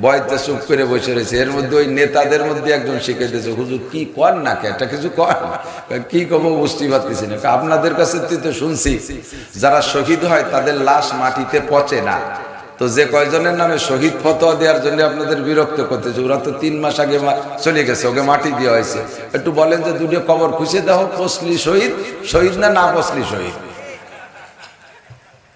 বয়তে চুপ করে বসে রয়েছে। এর মধ্যে ওই নেতাদের মধ্যে একজন শিখে দিয়েছে, হুজুর কি কর না, একটা কিছু কর, কি কব বুঝতে পারতেছি না। আপনাদের কাছে তো শুনছি যারা শহীদ হয় তাদের লাশ মাটিতে পচে না, তো যে কয়জনের নামে শহীদ ফতোয়া দেওয়ার জন্য আপনাদের বিরক্ত করতেছে, ওরা তো 3 মাস আগে চলে গেছে, ওকে মাটি দেওয়া হয়েছে। একটু বলেন যে দুটো কবর খুঁজে দাও, পসলি শহীদ, শহীদ না না পসলি শহীদ।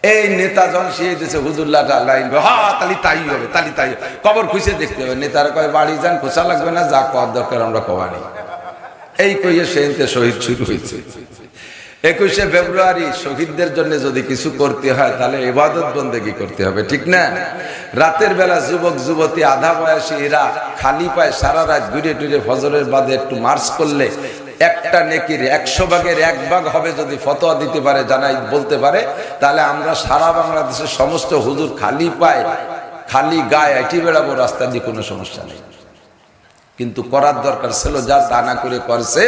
এই নেতা জন শিয়ে দিয়েছে হুজুল্লাহ লাইন, হ্যাঁ তালি তাই হবে, তালি তাই কবর খুঁজে দেখতে হবে। নেতারা কয় বাড়ি যান, খোঁচা লাগবে না, যা কর দরকার আমরা কবানি। এই কইয়ে সেদিনতে শহীদ শুরু হয়েছে। 21শে ফেব্রুয়ারি শহীদদের জন্য যদি কিছু করতে হয় তাহলে ইবাদত বন্দেগী করতে হবে, ঠিক না? রাতের বেলা যুবক যুবতী আধা বয়সী এরা খালি পায়ে সারা রাত ঘুরে টুরে ফজরের বাদে একটু মার্চ করলে একটা নেকির 100 ভাগের 1 ভাগ হবে। যদি ফতোয়া দিতে পারে, জানাই বলতে পারে, তাহলে আমরা সারা বাংলাদেশের সমস্ত হুজুর খালি পায়ে খালি গায়ে এটি বেড়াবো, রাস্তা দিয়ে কোনো সমস্যা নেই। কিন্তু করার দরকার ছিল, যা তা না করে করছে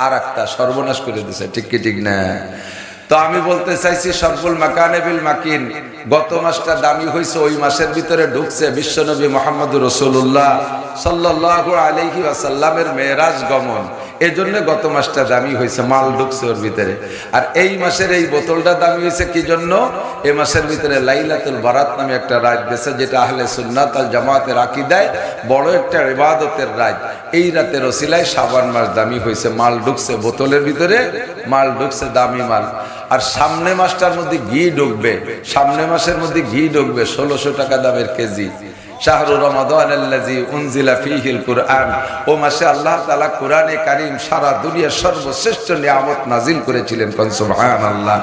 আর একটা সর্বনাশ করে দিছে, ঠিক কি ঠিক না? তো আমি বলতে চাইছি সরফুল মাকানে বিল মাকিন, গত মাসটা দামি হয়েছে, ওই মাসের ভিতরে ঢুকছে বিশ্বনবী মুহাম্মদুর রাসূলুল্লাহ সাল্লাল্লাহু আলাইহি ওয়াসাল্লামের মেরাজ গমন। এই জন্য গত মাসটা দামি হয়েছে, মাল ঢুকছে ওর ভিতরে। আর এই মাসের এই বোতলটা দামি হয়েছে কি জন্য? এই মাসের ভিতরে লাইলাতুল বারাত নামে একটা রাত গেছে, যেটা আহলে সুন্নাত আল জামাতের আকীদায় বড় একটা ইবাদতের রাত। এই রাতের ওসিলায় শাবান মাস দামি হয়েছে, মাল ঢুকছে বোতলের ভিতরে, মাল ঢুকছে দামি মাল। আর সামনে মাসটার মধ্যে ঘি ঢুকবে, সামনে মাসের মধ্যে ঘি ঢুকবে 1600 টাকা দামের কেজি। শাহরু রমাদান আল্লাযী উনজিলা ফীহিল কুরআন, ও মাসে আল্লাহ তাআলা কোরআনে কারীম সারা দুনিয়ার সর্বশ্রেষ্ঠ নিয়ামত নাজিল করেছিলেন, কোন সুবহানাল্লাহ।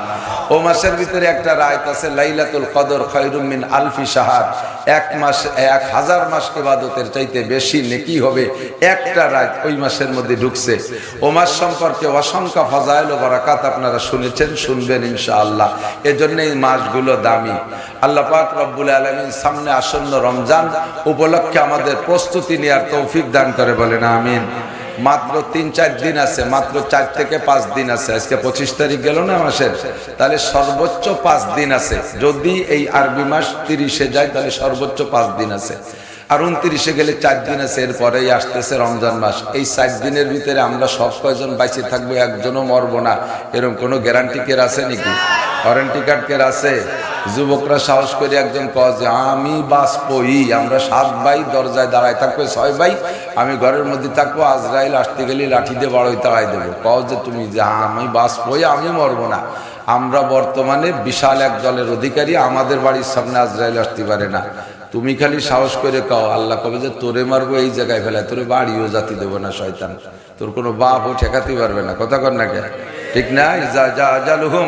ও মাসের ভিতরে একটা রাত আছে লাইলাতুল কদর খায়রুম মিন আলফি শাহর, 1 মাস 1000 মাস ইবাদতের চাইতে বেশি নেকি হবে একটা রাত ওই মাসের মধ্যে ঢুকছে। ও মাস সম্পর্কে অসংখ্য ফাজাইল ও বারাকাত আপনারা শুনেছেন, শুনবেন ইনশাআল্লাহ। এজন্য এই মাসগুলো দামি। আল্লাহ পাক রব্বুল আলামিন সামনে আসন্ন রমজান উপলক্ষে আমাদের প্রস্তুতি নেওয়ার তৌফিক দান করে, বলেন আমিন। মাত্র 3-4 দিন আছে, মাত্র 4 থেকে 5 দিন আছে। আজকে 25 তারিখ গেল না মাসের, তাহলে সর্বোচ্চ 5 দিন আছে। যদি এই আরবি মাস 30-এ যায় তাহলে সর্বোচ্চ 5 দিন আছে। আর 29-এ গেলে 4 দিন আছে, এরপরেই আসতেছে রমজান মাস। এই 4 দিনের ভিতরে আমরা সব কয়জন বাইচে থাকবো, একজনও মরবো না, এরকম কোনো গ্যারান্টি কের আছে নাকি? ওয়ারেন্টি কার্ড কের আছে? যুবকরা সাহস করে একজন কয় যে আমি বাঁচবই, আমরা 7 ভাই দরজায় দাঁড়ায় থাকবো, 6 ভাই আমি ঘরের মধ্যে থাকবো, আজরাইল আসতে গেলে লাঠি দিয়ে বড়ই তাড়াই দেবো। কও যে তুমি যে আমি বাঁচবই, আমি মরবো না। আমরা বর্তমানে বিশাল এক দলের অধিকারী, আমাদের বাড়ির সামনে আজরাইল আসতে পারে না। তুমি খালি সাহস করে কও, আল্লাহ কবে যে তোরে মারবো এই জায়গায় ফেলায়, তোরে বাড়িও জাতি দেবো না শয়তান, তোর কোনো বাপও ঠেকাতে পারবে না। কথা কর না কে? ঠিক না? আজালুহুম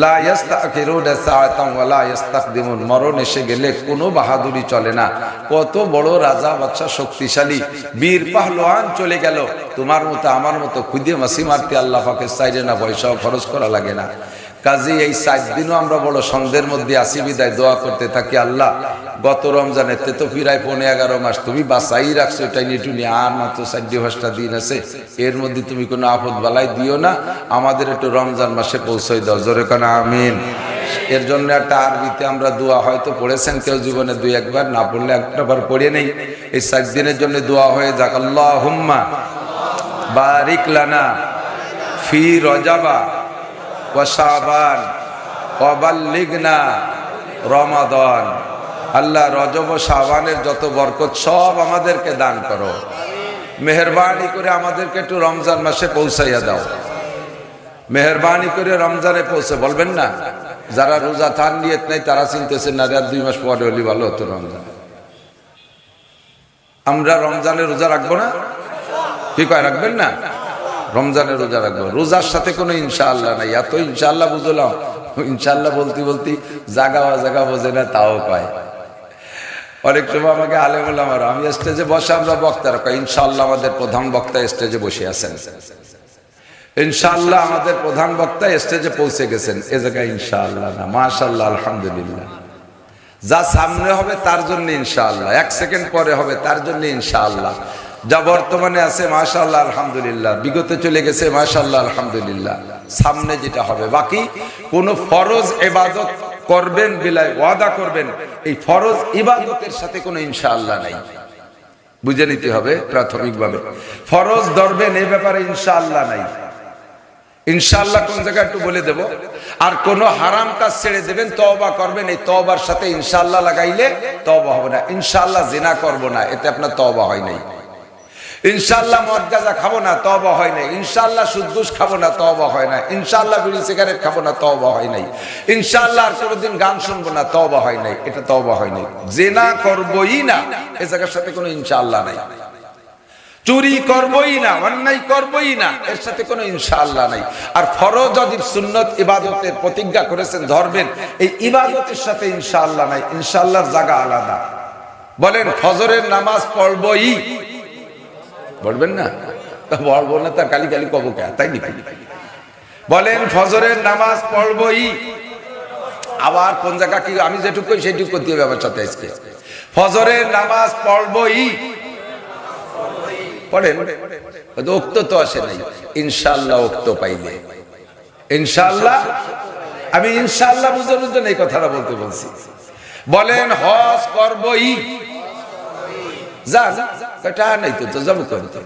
লা ইস্তাখিরুনা সাআতান ওয়া লা ইস্তাকদিমুন, মরণ এসে গেলে কোনো বাহাদুরি চলে না। কত বড় রাজা বাদশা শক্তিশালী বীর পাহলোয়ান চলে গেল, তোমার মতো আমার মতো খুদে মাসি মারতে আল্লাহ পাকের চাইলে না, পয়সাও খরচ করা লাগে না। কাজে এই 4 দিনও আমরা বড় সন্ধ্যের মধ্যে আসি বিদায় দোয়া করতে থাকি, আল্লাহ গত রমজানের তো প্রায় 15-11 মাস তুমি বাঁচাই রাখছো, এটাই নিটুনি, আর মাত্র 4-5টা দিন আছে, এর মধ্যে তুমি কোনো আপদ বালাই দিও না, আমাদের একটু রমজান মাসে পৌঁছাই দাও, জোরে কানা আমিন। এর জন্য একটা আরবিতে আমরা দোয়া হয়তো পড়েছেন কেউ জীবনে 2-1 বার, না পড়লে একটা বার পড়ে নেই। এই 4 দিনের জন্য দোয়া হয়ে যাক, আল্লাহুম্মা বারিক লানা ফি রজাবা ওয়া শাবান ওয়া বাল্লিগনা রমাদান। আল্লাহ রজব ও শাবানের যত বরকত সব আমাদেরকে দান করো, মেহেরবানি করে আমাদেরকে একটু রমজান মাসে পৌঁছাইয়া দাও, মেহেরবানি করে রমজানে পৌঁছে। বলবেন না যারা রোজা থান নিয়ত নাই তারা চিনতেছেন না, আর 2 মাস পরে হলে ভালো হতো রমজান। আমরা রমজানে রোজা রাখবো না? কি কয় রাখবেন না? রমজানের রোজা রাখবো। রোজার সাথে কোনো ইনশাআল্লাহ নাই। এত ইনশাআল্লাহ বুঝলাম, ইনশাআল্লাহ বলতে বলতে জাগা বোঝে না, তাও কয়। অনেক সময় আমাকে আলেম ওলামারা, আমি স্টেজে বসে, আমরা বক্তারা কয় ইনশাআল্লাহ আমাদের প্রধান বক্তা স্টেজে বসে আছেন, ইনশাআল্লাহ আমাদের প্রধান বক্তা স্টেজে পৌঁছে গেছেন। এ জায়গায় ইনশাআল্লাহ না, মাশাআল্লাহ আলহামদুলিল্লাহ। যা সামনে হবে তার জন্য ইনশাআল্লাহ, 1 সেকেন্ড পরে হবে তার জন্য ইনশাআল্লাহ। যা বর্তমানে আছে মাশাআল্লাহ আলহামদুলিল্লাহ, বিগতে চলে গেছে মাশাআল্লাহ আলহামদুলিল্লাহ, সামনে যেটা হবে। বাকি কোন ফরজ ইবাদত করবেন বিলায় ওয়াদা করবেন, এই ফরজ ইবাদতের সাথে কোনো ইনশাআল্লাহ নাই, বুঝে নিতে হবে প্রাথমিকভাবে। ফরজ ধরবেন এই ব্যাপারে ইনশাআল্লাহ নাই। ইনশাআল্লাহ কোন জায়গায় একটু বলে দেব। আর কোন হারাম কাজ ছেড়ে দেবেন, তওবা করবেন। এই তওবার সাথে ইনশাআল্লাহ লাগাইলে তওবা হবে না। ইনশাআল্লাহ জিনা করব না, এতে আপনার তওবা হয় নাই। ইনশাআল্লাহ মদ গাঁজা খাবো না, তওবা হয় নাই। ইনশাআল্লাহ সুদ ঘুষ খাবো না, তওবা হয় না। ইনশাআল্লাহ বিড়ি সিগারেট খাবো না, তওবা হয় নাই। ইনশাআল্লাহ আর কোনোদিন গান শুনবো না, তওবা হয় নাই। এটা তওবা হয় নাই। জিনা করবই না, এই জায়গার সাথে কোনো ইনশাআল্লাহ নাই। চুরি করবই না, অন্যায় করবই না, এর সাথে কোনো ইনশাআল্লাহ নাই। আর ফরজ ওয়াজিব সুন্নাত ইবাদতের প্রতিজ্ঞা করেছেন ধরবেন, এই ইবাদতের সাথে ইনশাআল্লাহ নাই। ইনশাআল্লাহর জায়গা আলাদা। বলেন ফজরের নামাজ পড়বই, পড়বেন না? পড়বো না তার কালি কালি কব কে, তাই নাকি? বলেন ফজরের নামাজ পড়বই। আবার কোন জায়গা কি আমি যেটুকু কই সেটুকু করতে হবে আমার সাথে আজকে। ফজরের নামাজ পড়বই, পড়েন। ওক্ত তো আসে নাই, ইনশাআল্লাহ ওক্ত পাইলে। ইনশাআল্লাহ, আমি ইনশাআল্লাহ বুঝানোর জন্য এই কথাটা বলছি। বলেন হজ করবই, যা এটা নাই তো যাবো করতে।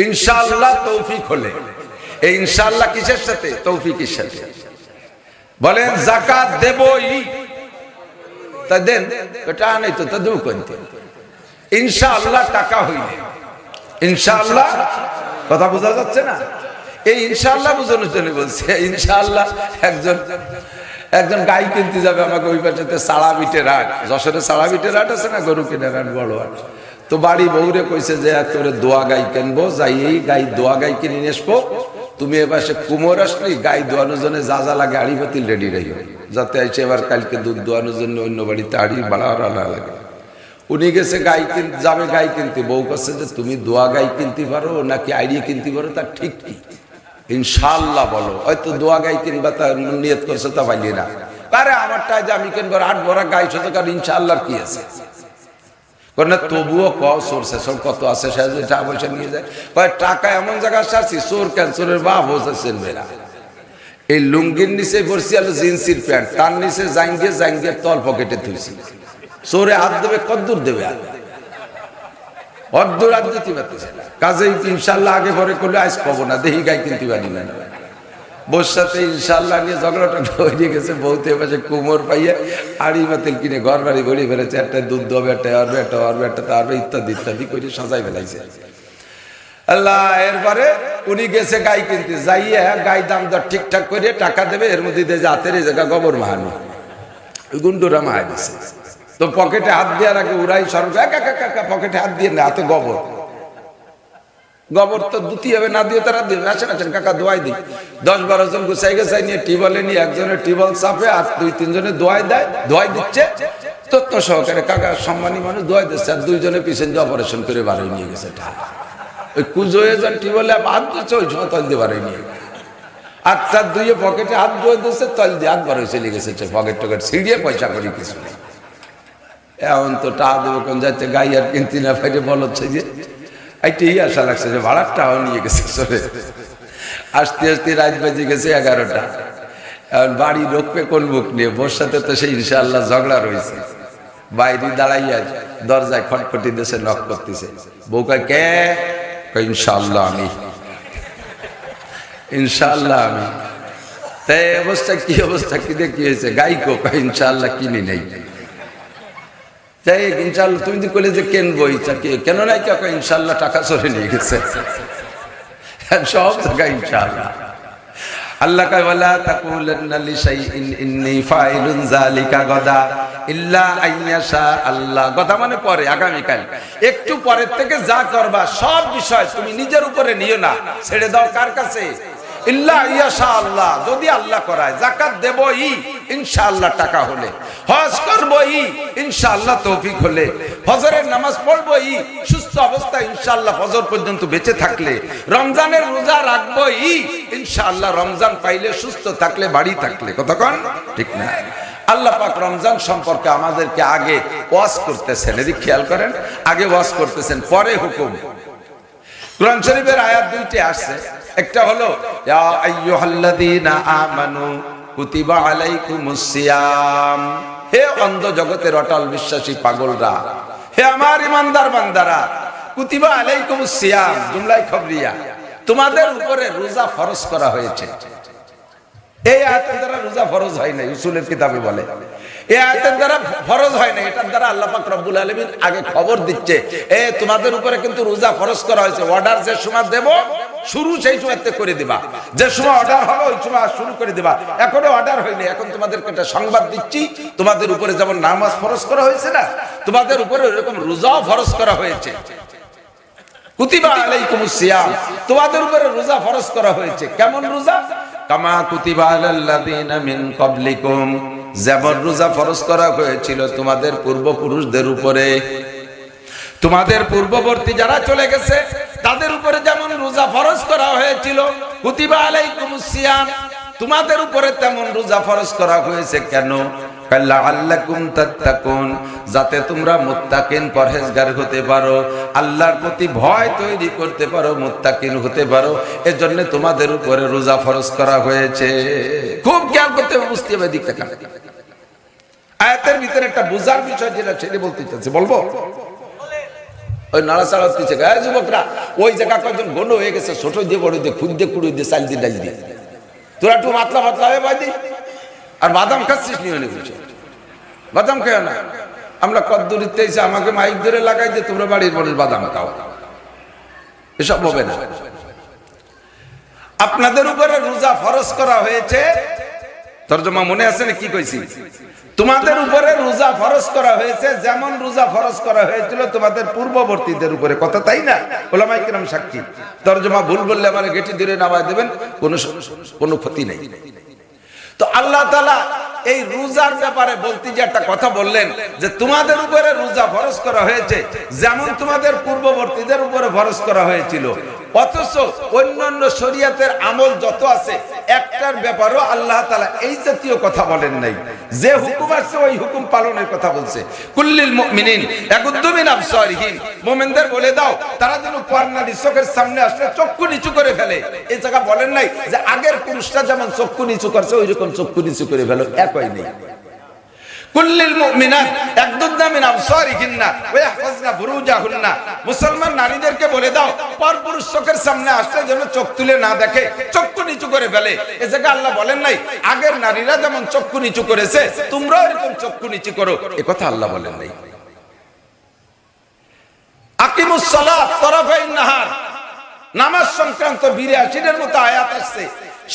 ইনশাআল্লাহ তৌফিক হলে, এই ইনশাআল্লাহ কিসের সাথে? তৌফিকের সাথে। বলেন যাকাত দেবই, তা দেন, এটা নাই তো দেবো করতে। ইনশাআল্লাহ টাকা হইলে, ইনশাআল্লাহ, কথা বোঝা যাচ্ছে না? এই ইনশাআল্লাহ বোঝানোর জন্য বলছে। ইনশাআল্লাহ একজন গাই কিনতে যাবে আমাকে ওই পাশে সাড়া বিটের হাট, যশোরে সাড়া বিটের হাট আছে না, গরু কেনার হাট, বড় হাট। তো বাড়ি বউরে কইছে যে একেবারে দোয়া গাই কিনবো, যাই এই গাই দোয়া গাই কিনে নিয়ে আসবো। তুমি এবার সে কুমোর আসলি গাই দোয়ানোর জন্য যা যা লাগে আড়ি বাতিল রেডি রইল, যাতে এসে এবার কালকে দুধ দোয়ানোর জন্য অন্য বাড়িতে আড়ি বাড়া লাগে। উনি গেছে গাই কিনতে, যাবে গাই কিনতে। বউ কাছে যে তুমি দোয়া গাই কিনতে পারো নাকি আইডিয়া কিনতে পারো, তার ঠিক কি? ইনশাআল্লাহ বলো। হয়তো দোয়া গাই কিনবা তা নিয়ত করছে, তা পাইলি না। আরে আমারটা যে আমি কিনবো 8 ভরা গাই, শুধু কারণ ইনশাআল্লাহ কি আছে? না তবুও সোর্সে সব কত আছে, সে টাকা পয়সা নিয়ে যায়। টাকা এমন জায়গায় সারছি, চোর ক্যান্সরের বাপ হচ্ছেন মেয়েরা। এই লুঙ্গির নিচে পড়ছি আলো জিন্সির প্যান্ট, তার নিচে জাঙ্গিয়ে তল পকেটে থুইছি। চোরে হাত দেবে, কদ্দূর দেবে? অদ্দূর হাত দিতে পারতেছে না। কাজেই ইনশাআল্লাহ আগে পরে করলে আজ পাবো না, দেখি গাই কিনতে পারি না। বউর সাথে ইনশাআল্লাহ নিয়ে ঝগড়াটা হয়ে গেছে। বউতে পাশে কুমোর পাইয়া আড়ি বাতিল কিনে ঘর বাড়ি ভরে ফেলেছে। একটা দুধ দেবে, একটা আরবে, একটা আরবে, একটা তারবে, ইত্যাদি ইত্যাদি করে সাজাই ফেলাইছে। আল্লাহ, এরপরে উনি গেছে গাই কিনতে, যাইয়া গাই দাম দর ঠিকঠাক করে টাকা দেবে। এর মধ্যে যে হাতের এই জায়গা গোবর মাহানো, ওই গুন্ডুরা মাহাই দিছে। তো পকেটে হাত দেওয়ার আগে উড়াই সরবে, পকেটে হাত দিয়ে না, হাতে গোবর। গোবর তো দুটি হবে, না দিয়ে তারা দিয়ে আসেন কাকা দোয়াই দিই। 10-12 জন গুছাই গেছাই নিয়ে টিবলে নিয়ে, একজনের টিবল চাপে আর 2-3 জনে দোয়াই দেয়, দোয়াই দিচ্ছে তত্ত্ব সহকারে। কাকা সম্মানী মানুষ দোয়াই দিচ্ছে, আর 2 জনে পিছন দিয়ে অপারেশন করে বাড়ি নিয়ে গেছে। ওই কুজো যান টিবলে হাত দিচ্ছে, ওই সময় তল দিয়ে বাড়ি নিয়ে আর তার দুইয়ে পকেটে হাত ধুয়ে দিচ্ছে, তল দিয়ে হাত বাড়ি চলে গেছে। পকেট টকেট ছিঁড়িয়ে পয়সা করি কিছু নেই। এখন তো টাকা দেবো কোন যাচ্ছে, গাই আর কিনতে না পাইলে বলছে যে এইটাই আশা লাগছে যে ভাড়ার টাকাও নিয়ে গেছে চলে। আস্তে আস্তে রাত বাজে গেছে 11টা। এখন বাড়ি ঢুকবে কোন মুখ নিয়ে? বোর সাথে তো সেই ইনশাআল্লাহ ঝগড়া রয়েছে। বাইরে দাঁড়াইয়া দরজায় খটখটি দেশে নক করতেছে। বউকা কে? ইনশাআল্লাহ আমি, ইনশাআল্লাহ আমি। তাই অবস্থা কি, অবস্থা কি দিয়ে কি হয়েছে? গাই কো? ইনশাআল্লাহ কিনি নেই। তাই ইনশাআল্লাহ তুমি তো কলে যে কেনবো, কেন নাই? কাকা ইনশাআল্লাহ টাকা চলে নিয়ে গেছে সব জায়গায় ইনশাআল্লাহ। আল্লাহ কয় ওয়ালা তাকুলান্না লিশাইইন ইন্নী ফাইলুন যালিকা গাদা ইল্লা আইয়াশা আল্লাহ। গাদা মানে পরে, আগামীকাল। একটু পরের থেকে যা করবা সব বিষয় তুমি নিজের উপরে নিও না, ছেড়ে দাও কার কাছে? ইল্লা আইয়াশা আল্লাহ, যদি আল্লাহ করায়। যাকাত দেবই ইনশাআল্লাহ টাকা হলে, হজ করবই ইনশাআল্লাহ তৌফিক হলে, ফজরের নামাজ পড়বই সুস্থ অবস্থায় ইনশাআল্লাহ ফজর পর্যন্ত বেঁচে থাকলে, রমজানের রোজা রাখবই ইনশাআল্লাহ রমজান পাইলে, সুস্থ থাকলে, বাড়ি থাকলে। কতক্ষণ ঠিক না? আল্লাহ পাক রমজান সম্পর্কে আমাদেরকে আগে ওয়াজ করতেছেন, এদিক খেয়াল করেন। আগে ওয়াজ করতেছেন, পরে হুকুম। কোরআন শরীফের আয়াত 2টি আসছে। একটা হলো ইয়া আইয়ুহাল্লাযীনা আমানু কুতিবা আলাইকুমুস সিয়াম। হে অন্ধ জগতের অটল বিশ্বাসী পাগলরা, হে আমার ইমানদার বান্দারা, কুতিবা আলাইকুমুস সিয়াম জুমলাই খবরিয়া, তোমাদের উপরে রোজা ফরজ করা হয়েছে। এই আয়াতের দ্বারা রোজা ফরজ হয় না, উসুলের কিতাবে বলে এই আয়াতের দ্বারা ফরজ হয় না। এটার দ্বারা আল্লাহ পাক রব্বুল আলামিন আগে খবর দিচ্ছে, তোমাদের উপরে কিন্তু রোজা ফরজ করা হয়েছে। অর্ডার যে সময় দেব শুরু সেই সময়তে করে দিবা, যে সময় অর্ডার হবে ওই সময় শুরু করে দিবা। এখনো অর্ডার হয়নি, এখন তোমাদেরকে একটা সংবাদ দিচ্ছি, তোমাদের উপরে যেমন নামাজ ফরজ করা হয়েছে না, তোমাদের উপরে ওইরকম রোজাও ফরজ করা হয়েছে। কুতিবা আলাইকুমুস সিয়াম, তোমাদের উপরে রোজা ফরজ করা হয়েছে। কেমন রোজা? কামা কুতিবা আলাল্লাযিনা মিন ক্বাবলিকুম, যেমন রোজা ফরজ করা হয়েছিল তোমাদের পূর্বপুরুষদের উপরে, তোমাদের পূর্ববর্তী যারা চলে গেছে তাদের উপরে যেমন রোজা ফরজ করা হয়েছিল। কুতিবা আলাইকুমুস সিয়াম, তোমাদের উপরে তেমন রোজা ফরজ করা হয়েছে। কেন? লাআল্লাকুম তাত্তাকুন, যাতে তোমরা মুত্তাকিন পরহেজগার হতে পারো, আল্লাহর প্রতি ভয় তৈরি করতে পারো, মুত্তাকিন হতে পারো, এজন্য তোমাদের উপরে রোজা ফরজ করা হয়েছে। খুব খেয়াল করতে হবে, বুঝতে হবে দিকটা। আয়াতের ভিতরে একটা বুঝার বিষয় যেটা ছেড়ে বলতে চাচ্ছে, বলবো? ওই নাড়াচাড়া হচ্ছে গায়ে যুবকরা, ওই জায়গা কয়েকজন গণ্য হয়ে গেছে, ছোট দিয়ে বড় দিয়ে খুদ দিয়ে কুড়ি দিয়ে চাল দিয়ে ডাল দিয়ে, তোরা একটু মাতলা মাতলা হয়ে বাদি আর বাদাম খাচ্ছিস নিয়ে অনেক কিছু বাদাম খেয়ে না। আমরা কদ্দুরিতে এসে আমাকে মাইক ধরে লাগাই দিয়ে তোমরা বাড়ির মানুষ বাদাম খাও, এসব হবে না। আপনাদের উপরে রোজা ফরজ করা হয়েছে, তরজমা মনে আছে না কি কইছি? তোমাদের উপরে রোজা ফরজ করা হয়েছে যেমন রোজা ফরজ করা হয়েছিল তোমাদের পূর্ববর্তীদের উপরে, কথা তাই না? ওলামায়ে কিরাম সাক্ষী। তরজমা ভুল বললে আমার গেটি ধরে নামায় দেবেন, কোনো ক্ষতি নেই। তো আল্লাহ তাআলা এই রোজার ব্যাপারে বলতে যে একটা কথা বললেন যে তোমাদের উপরে রোজা ফরজ করা হয়েছে যেমন তোমাদের পূর্ববর্তীদের উপরে ফরজ করা হয়েছিল। অথচ অন্যান্য শরীয়তের আমল যত আছে একটার ব্যাপারও আল্লাহ তাআলা এই জাতীয় কথা বলেন নাই। যে হুকুম আছে ওই হুকুম পালনের কথা বলছে। কুল্লিল মুমিনিন ইয়াগুদ্দু মিন আবসারিহিম, মুমিনদের বলে দাও তারা যেন পর্ণালী চোখের সামনে আসলে চক্ষু নিচু করে ফেলে। এই জায়গা বলেন নাই যে আগের পুরুষরা যেমন চক্ষু নিচু করছে ওইরকম চক্ষু নিচু করে ফেলো, একই নেই। কুল্লিল মুমিনাত ইয়াগুদ্দু মিন আবসারিহিন্না ওয়া ইয়াহফাজনা ফুরুজাহুন্না, মুসলমান নারীদেরকে বলে দাও পরপুরুষ চোখের সামনে আসলে যেন চোখ তুলে না দেখে, চক্ষু নিচু করে ফেলে। এই জায়গা আল্লাহ বলেন নাই আগের নারীরা যেমন চক্ষু নিচু করেছে তোমরাও এরকম চক্ষু নিচু করো, এই কথা আল্লাহ বলেন নাই। আকিমুস সালাত তারাফাইন নাহার, নামাজ সংক্রান্ত 82 মতো আয়াত আছে।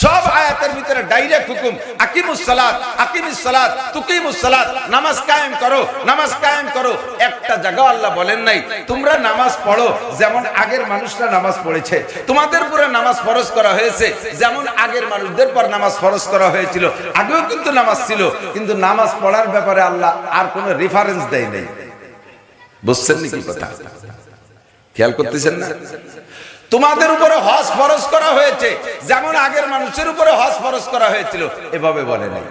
সব আয়াতের ভিতরে ডাইরেক্ট হুকুম আকিমুস সালাত, আকিমিস সালাত, তুকিমুস সালাত, নামাজ কায়েম করো, নামাজ কায়েম করো। একটা জায়গা আল্লাহ বলেন নাই তোমরা নামাজ পড়ো যেমন আগের মানুষরা নামাজ পড়েছে, তোমাদের উপরে নামাজ ফরজ করা হয়েছে যেমন আগের মানুষদের পর নামাজ ফরজ করা হয়েছিল। আগেও কিন্তু নামাজ ছিল, কিন্তু নামাজ পড়ার ব্যাপারে আল্লাহ আর কোনো রেফারেন্স দেয় নাই। বুঝছেন নাকি কথা? খেয়াল করতেছেন না? তোমাদের উপরে হজ ফরজ করা হয়েছে যেমন আগের মানুষের উপরে হজ ফরজ করা হয়েছিল, এভাবে বলে নাই।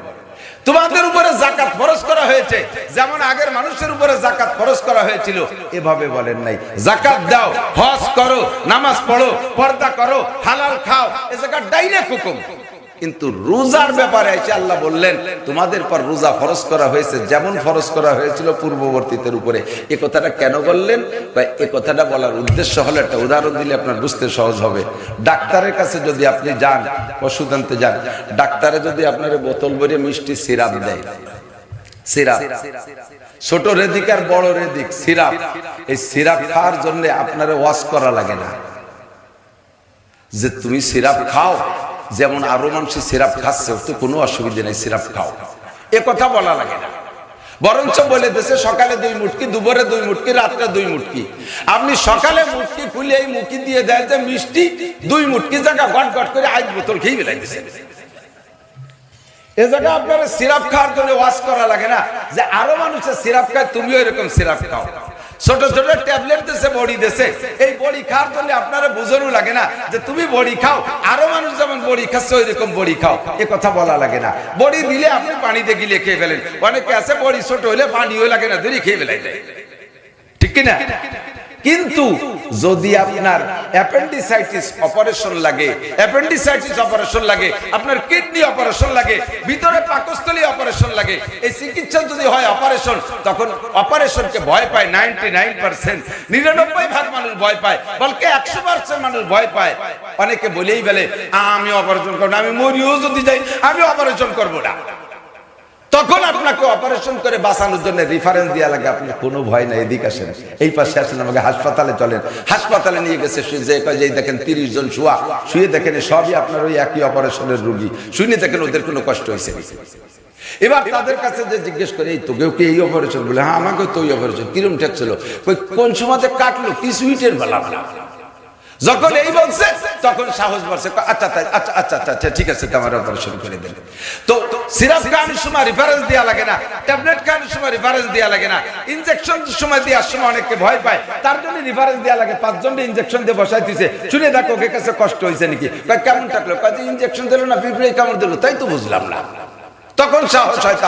তোমাদের উপরে যাকাত ফরজ করা হয়েছে যেমন আগের মানুষের উপরে যাকাত ফরজ করা হয়েছিল, এভাবে বলেন নাই। যাকাত দাও, হজ করো, নামাজ পড়ো, পর্দা করো, হালাল খাও, এ জায়গা ডাইরেক্ট হুকুম। কিন্তু রোজার ব্যাপারে এসে আল্লাহ বললেন তোমাদের পর রোজা ফরজ করা হয়েছে যেমন ফরজ করা হয়েছিল পূর্ববর্তীদের উপরে। এই কথাটা কেন বললেন? এই কথাটা বলার উদ্দেশ্য হলো একটা উদাহরণ দিলে আপনার বুঝতে সহজ হবে। ডাক্তারের কাছে যদি আপনি যান, ওষুধ আনতে যান, ডাক্তারে যদি আপনার বোতল ভরে মিষ্টি সিরাপ দেয়, সিরাপ ছোট রেদিক আর বড় রেদিক সিরাপ, এই সিরাপ খাওয়ার জন্য আপনার ওয়াশ করা লাগে না যে তুমি সিরাপ খাও, যেমন আরো মানুষ সিরাপ খাচ্ছে তো কোনো অসুবিধা নেই, সিরাপ খাও, এ কথা বলা লাগে না। বরঞ্চ বলে দেশে সকালে 2 মুটকি, দুপুরে 2 মুটকি, রাত্রে 2 মুটকি। আপনি সকালে মুটকি খুলে এই মুখি দিয়ে দেয় যে মিষ্টি 2 মুটকি জায়গা গট গট করে আজ বোতল খেয়ে বেলাই দিচ্ছে। এ জায়গা আপনার সিরাপ খাওয়ার জন্য ওয়াশ করা লাগে না যে আরো মানুষের সিরাপ খায় তুমিও এরকম সিরাপ খাও। ছোট ছোট ট্যাবলেট দিছে, বড়ি দিছে, এই বড়ি খাওয়ার জন্য আপনারা বুঝানো লাগে না যে তুমি বড়ি খাও, আরো মানুষ যেমন বড়ি খাচ্ছে ওই রকম বড়ি খাও, এ কথা বলা লাগে না। বড়ি দিলে আপনি পানিতে গিলে খেয়ে ফেলেন, অনেকে আছে বড়ি ছোট হলে পানিও লাগে না, ধরে খেয়ে ফেলাই দেয়, ঠিক কিনা? কিন্তু যদি আপনার অ্যাপেন্ডিসাইটিস অপারেশন লাগে, আপনার কিডনি অপারেশন লাগে, ভিতরে পাকস্থলী অপারেশন লাগে, এই চিকিৎসা যদি হয় অপারেশন, তখন অপারেশনকে ভয় পায় 99%, 99% মানুষ ভয় পায়, বলকে 100% মানুষ ভয় পায়। অনেকে বলেই বলে আমি অপারেশন করব না, আমি মরিও যদি যাই আমি অপারেশন করব না। তখন আপনাকে অপারেশন করে বাঁচানোর জন্য রেফারেন্স দেওয়া লাগে। আপনি কোনো ভয় নাই, এদিকে আসেন, এই পাশে আসেন, আমাকে হাসপাতালে চলেন। হাসপাতালে নিয়ে গেছে, যে দেখেন 30 জন শুয়ে দেখেন সবই আপনার ওই একই অপারেশনের রোগী। শুনে দেখেন ওদের কোনো কষ্ট হয়েছে। এবার তাদের কাছে যে জিজ্ঞেস করে এই তোকেও কি এই অপারেশন, বলে হ্যাঁ আমাকেও তো ওই অপারেশন। কিরম ঠেকছিল, কোন সময় কাটলো কি সুইটের বেলা। যখন এই বলছে তখন সাহস বাড়ছে, আচ্ছা আচ্ছা আচ্ছা আচ্ছা ঠিক আছে, আমার অপারেশন করে দেন। তো সিরাপ খাওয়ানোর সময় রেফারেন্স দেওয়া লাগে না, ট্যাবলেট খাওয়ানোর সময় রেফারেন্স দেওয়া লাগে না, ইনজেকশন সময় দেওয়ার সময় অনেকে ভয় পায়, তার জন্য রেফারেন্স দেওয়া লাগে। 5 জনকে ইনজেকশন দিয়ে বসাই দিয়েছে, শুনে দেখো ওকে কাছে কষ্ট হয়েছে নাকি, কেমন থাকলো, কাজে ইনজেকশন দিল না, পিঁপড়ে কামড় দিল, তাই তো বুঝলাম না। তখন সাহস হয়,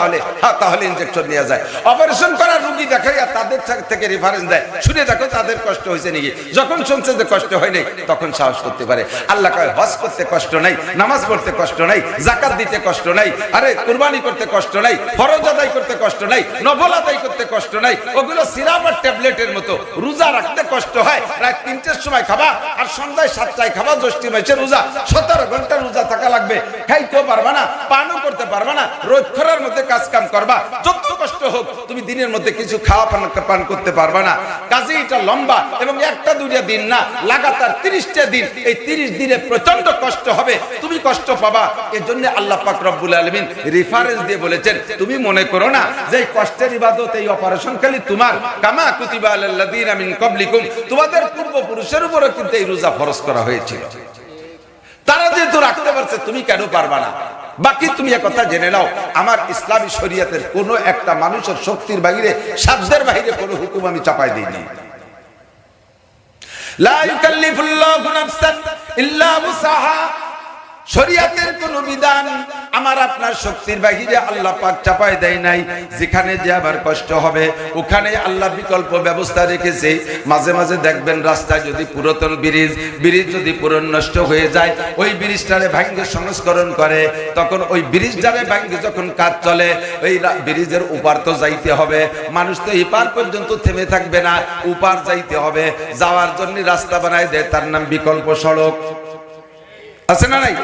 তাহলে ইনজেকশন নেওয়া যায়। অপারেশন করা রোগী দেখাই আর তাদের থেকে রেফারেন্স দেয়, শুনে দেখো তাদের কষ্ট হয়েছে নাকি। যখন শুনছে যে কষ্ট হয়নি, তখন সাহস করতে পারে। আল্লাহ কয় হজ করতে কষ্ট নাই, নামাজ পড়তে কষ্ট নাই, যাকাত দিতে কষ্ট নাই, আরে কুরবানি করতে কষ্ট নাই, ফরজ আদায় করতে কষ্ট নাই, নফল আদায় করতে কষ্ট নাই, ওগুলো সিরাপ আর ট্যাবলেটের মতো। রোজা রাখতে কষ্ট হয়, রাত 3টের সময় খাবা আর সন্ধ্যায় 7টায় খাবা, জ্যৈষ্ঠ মাসের রোজা 17 ঘন্টা রোজা থাকা লাগবে, খাইতেও পারবা না, পানও করতে পারবা না, রোদ খরার মধ্যে কাজ কাম করবা, যত কষ্ট হোক তুমি দিনের মধ্যে কিছু খাওয়া পান করতে পারবা না। কাজে এটা লম্বা এবং 1টা-2টা দিন না, লাগাতার 30টা দিন। এই 30 দিনে প্রচন্ড কষ্ট হবে, তুমি কষ্ট পাবা। এর জন্য আল্লাহ পাক রব্বুল আলামিন রেফারেন্স দিয়ে বলেছেন, তুমি মনে করো না যে কষ্টের ইবাদত এই অপারেশন খালি তোমার, কামা কুতিবা আলাল্লাযিনা মিন ক্বাবলিকুম, তোমাদের পূর্বপুরুষের উপরও কিন্তু এই রোজা ফরজ করা হয়েছিল। তারা যেহেতু রাখতে পারছে, তুমি কেন পারবা না? বাকি তুমি এক কথা জেনে নাও, আমার ইসলামী শরীয়তের কোন একটা মানুষের শক্তির বাইরে, সাধ্যের বাইরে কোনো হুকুম আমি চাপাই দিইনি। লা ইউকাল্লিফুল্লাহু নাফসান ইল্লা উসাহা, শরীয়তের কোন বিধান আমার আপনার শক্তির বাহিরে আল্লাহ পাক চাপায় দেয় নাই। যেখানে যে আবার কষ্ট হবে ওখানে আল্লাহ বিকল্প ব্যবস্থা রেখেছে। মাঝে মাঝে দেখবেন রাস্তায় যদি পুরাতন ব্রিজ যদি পুরন নষ্ট হয়ে যায়, ওই ব্রিজটারে ভাঙ্গে সংস্করণ করে, তখন ওই ব্রিজটারে ভাঙ্গে যখন কাজ চলে, ওই ব্রিজের উপার তো যাইতে হবে, মানুষ তো এপার পর্যন্ত থেমে থাকবে না, উপার যাইতে হবে। যাওয়ার জন্য রাস্তা বানায় দেয়, তার নাম বিকল্প সড়ক, আছে না নাই?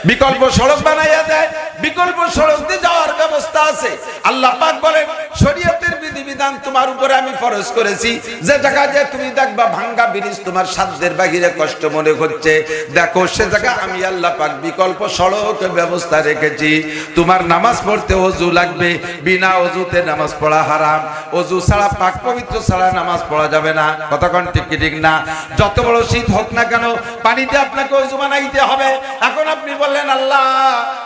বিকল্প সড়ক বানাইয়া দেয়, বিকল্প সড়ক দিয়ে যাওয়ার ব্যবস্থা আছে। আল্লাহ পাক বলেন শরীয়তের বিধিবিধান তোমার উপরে আমি ফরজ করেছি। যে জায়গায় যে তুমি দেখবা ভাঙ্গা ব্রিজ তোমার সাধ্যের বাহিরে কষ্ট মনে হচ্ছে, দেখো সে জায়গা আমি আল্লাহ পাক বিকল্প সড়ক ব্যবস্থা রেখেছি। তোমার নামাজ পড়তে ওযু লাগবে, বিনা ওযুতে নামাজ পড়া হারাম, ওযু ছাড়া পাক পবিত্র ছাড়া নামাজ পড়া যাবে না। কথা কোন ঠিক না? যত বড় শীত হোক না কেন পানিতে আপনাকে ওযু বানাইতে হবে। এখন আপনি বললেন আল্লাহ,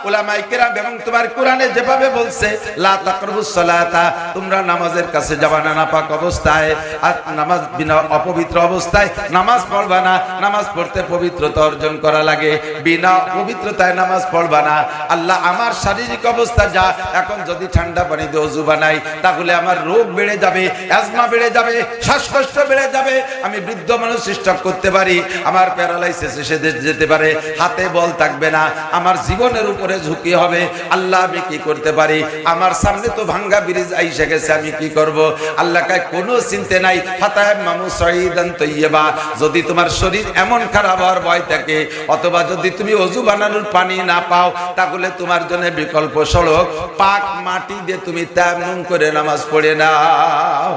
উলামায়ে কেরাম এবং তোমার কোরআনে যেভাবে বলছে লা তাকরাবুস সালাতা, তোমরা নামাজের কাছে যাবা না নাপাক অবস্থায়, আর নামাজ বিনা অপবিত্র অবস্থায় নামাজ পড়বা না। নামাজ পড়তে পবিত্রতা অর্জন করা লাগে, বিনা পবিত্রতায় নামাজ পড়বা না। আল্লাহ আমার শারীরিক অবস্থা যা, এখন যদি ঠান্ডা পানি দিয়ে ওযু বানাই তাহলে আমার রোগ বেড়ে যাবে, অ্যাজমা বেড়ে যাবে, শ্বাসকষ্ট বেড়ে যাবে, আমি বৃদ্ধ মানুষ স্ট্রোক করতে পারি, আমার প্যারালাইসিস এসে যেতে পারে, হাতে বল থাকবে না, আমার জীবনের উপরে ঝুঁকি হবে। আল্লাহ আমি কি করতে পারি? আমার সামনে তো ভাঙ্গা ব্রিজ আইসে গেছে, আমি কি করব? আল্লাহ কয় কোনো চিন্তা নাই, ফাতায়াম্মামু সাঈদান তাইয়্যিবা, যদি তোমার শরীর এমন খারাপ হওয়ার ভয় থাকে অথবা যদি তুমি ওযু বানানোর পানি না পাও, তাহলে তোমার জন্য বিকল্প সড়ক পাক মাটি দিয়ে তুমি তায়াম্মুম করে নামাজ পড়ে নাও।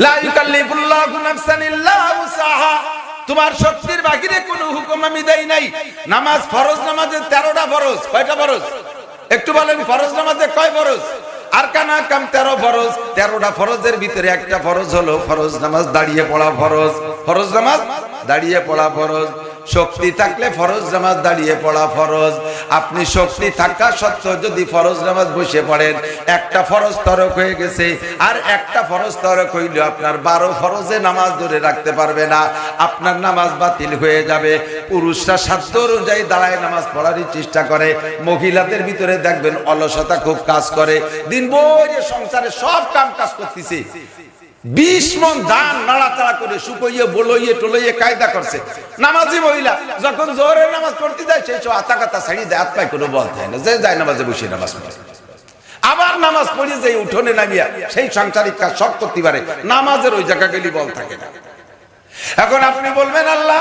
লা ইউকাল্লিফুল্লাহু নাফসান ইল্লা উসাহা, তোমার শক্তির বাহিরে কোনো হুকুম আমি দেই নাই। নামাজ ফরজ নামাজে 13টা ফরজ। কয়টা ফরজ? একটু বলেন, ফরজ নামাজে কয় ফরজ? আরকান আহকাম 13 ফরজ। 13টা ফরজের ভিতরে একটা ফরজ হলো ফরজ নামাজ দাঁড়িয়ে পড়া ফরজ। ফরজ নামাজ দাঁড়িয়ে পড়া ফরজ। শক্তি থাকলে ফরজ নামাজ দাঁড়িয়ে পড়া ফরজ। আপনি শক্তি থাকা সত্ত্বেও যদি ফরজ নামাজ বসে পড়েন, একটা ফরজ তরক হয়ে গেছে, আর একটা ফরজ তরক হইলে আপনার 12 ফরজে নামাজ ধরে রাখতে পারবে না, আপনার নামাজ বাতিল হয়ে যাবে। পুরুষরা সাধ্য অনুযায়ী দাঁড়ায় নামাজ পড়ারই চেষ্টা করে, মহিলাদের ভিতরে দেখবেন অলসতা খুব কাজ করে, দিনভর সংসারে সব কাম কাজ করতেছে, 20 মণ ধান নাড়াচাড়া করে শুকইয়ে বলইয়ে টলইয়ে কায়দা করছে। নামাজি মহিলা যখন জোহরের নামাজ পড়তে যায় সেই সব আতা কাতা ছাড়ি দেয়, হাত পায়ে কোনো বল থাকে না, যে যায় নামাজে বসে নামাজ পড়ে। আবার নামাজ পড়ে যে উঠোনে নামিয়া সেই সাংসারিক কাজ সব করতে পারে, নামাজের ওই জায়গা গেলি বল থাকে না। এখন আপনি বলবেন আল্লাহ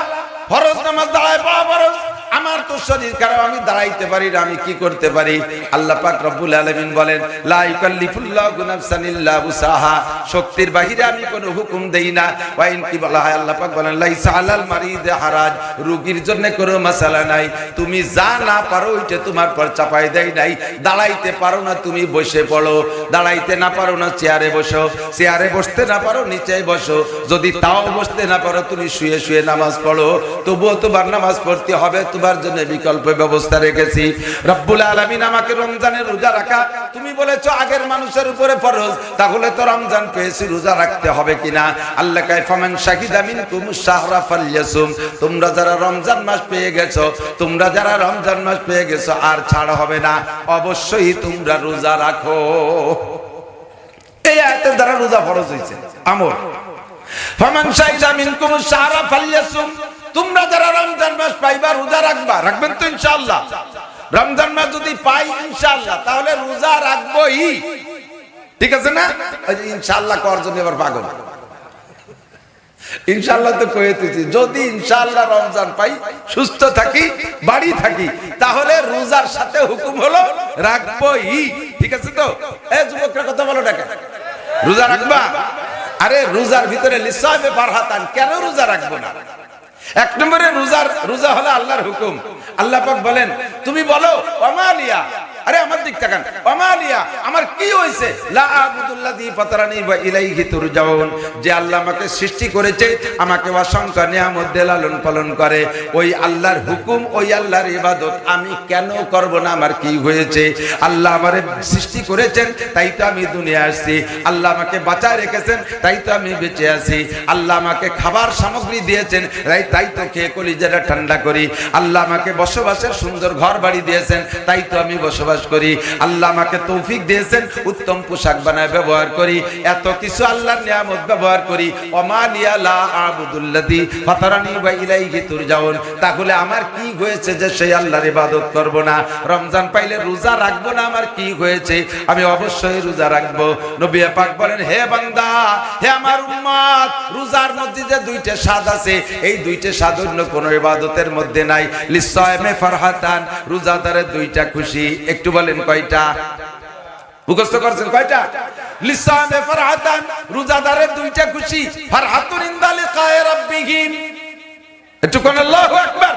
ফরজ নামাজ দাঁড়ায় পড়া ফরজ, আমার তো শরীর খারাপ, আমি দাঁড়াইতে পারি না, আমি কি করতে পারি? আল্লাহ পাক রব্বুল আলামিন বলেন লা ইউকাল্লিফুল্লাহু নাফসান ইল্লা উসাহা, শক্তির বাহিরে আমি কোনো হুকুম দেই না। ওয়া ইন কি বলা হয়, আল্লাহ পাক বলেন লাইসা আলাল মারিদে হারাজ, রোগীর জন্য কোনো মাসালা নাই, তুমি যা না পারো ওইটা তোমার পর চাপাই দেই নাই। দাঁড়াইতে পারো না তুমি বসে পড়ো, দাঁড়াইতে না পারো না চেয়ারে বসো, চেয়ারে বসতে না পারো নিচে বসো, যদি তাও বসতে না পারো তুমি শুয়ে শুয়ে নামাজ পড়ো, তবুও তোমার নামাজ পড়তে হবে, তোমার জন্য বিকল্প ব্যবস্থা রেখেছি। রব্বুল আলামিন আমাকে রমজানের রোজা রাখা, তুমি বলেছো আগের মানুষের উপরে ফরজ, তাহলে তো রমজান পেয়েছি, রোজা রাখতে হবে কিনা? আল্লাহ কয় ফামান শাহিদা মিনকুমুশ শাহরা ফালইয়াসুম, তোমরা যারা রমজান মাস পেয়ে গেছো, তোমরা যারা রমজান মাস পেয়ে গেছো আর ছাড় হবে না, অবশ্যই তোমরা রোজা রাখো। এই আয়াতের দ্বারা রোজা ফরজ হয়েছে আমর। ফামান শাহিদা মিনকুমুশ শাহরা ফালইয়াসুম, তোমরা যারা রমজান মাস পাইবা রোজা রাখবা, রাখবেন তো ইনশাআল্লাহ? রমজান মাস যদি পাই ইনশাআল্লাহ তাহলে রোজা রাখবোই, ঠিক আছে না? ইনশাআল্লাহ করার জন্য এবার পাগল, ইনশাআল্লাহ তো কইতেছি, যদি ইনশাআল্লাহ রমজান পাই, সুস্থ থাকি, বাড়ি থাকি, তাহলে রোজার সাথে হুকুম হলো রাখবোই, ঠিক আছে তো? এই যুবকরা কথা বলো টাকা, রোজা রাখবা? আরে রোজার ভিতরে লিসাবে ফারহাতান, কেন রোজা রাখবো না? এক নম্বরে রোজা হলো আল্লাহর হুকুম। আল্লাহ পাক বলেন তুমি বলো ওয়ামালিয়া, আরে আমার দিক তাকান, ওয়ামালিয়া আমার কি হইছে, লা আবুদুল্লাযী ফাতারানি ওয়া ইলাইহি তুরজাউন, যে আল্লাহ আমাকে সৃষ্টি করেছে, আমাকে অসংখ্য নিয়ামত দিয়ে লালন পালন করে, ওই আল্লাহর হুকুম, ওই আল্লাহর ইবাদত আমি কেন করব না? আমার কি হয়েছে? আল্লাহ আমারে সৃষ্টি করেছেন, তাই তো আমি দুনিয়া আসছি। আল্লাহ আমাকে বাঁচায় রেখেছেন, তাই তো আমি বেঁচে আছি। আল্লাহ আমাকে খাবার সামগ্রী দিয়েছেন, তাই তো খেয়ে কলিজাটা ঠান্ডা করি। আল্লাহ আমাকে বসবাসের সুন্দর ঘর বাড়ি দিয়েছেন, তাই তো আমি বসবাস করি। আল্লাহ আমাকে তৌফিক দিয়েছেন, উত্তম পোশাক বানায় ব্যবহার করি, এত কিছু আল্লাহর নিয়ামত ব্যবহার করি। ওয়ামালিয়া লা আবুদুল্লাযী ফাতারানি ওয়া ইলাইহি তুরজাউন, তাহলে আমার কি হয়েছে যে সেই আল্লাহর ইবাদত করব না? রমজান পাইলে রোজা রাখবো না, আমার কি হয়েছে? আমি অবশ্যই রোজা রাখবো। নবী পাক বলেন হে বান্দা, হে আমার উম্মত, রোজার মধ্যে যে দুইটা স্বাদ আছে, এই দুইটা স্বাদ অন্য কোন ইবাদতের মধ্যে নাই। লিসাইমে ফারহাতান, রোজাদারের দুইটা খুশি। একটু বলেন কয়টা? মুখস্থ করছেন কয়টা? লিসাইমে ফারহাতান, রোজাদারের দুইটা খুশি। ফারহাতুন ইনদা লিকায়ে রাব্বিহিম, একটু কোন আল্লাহু আকবার।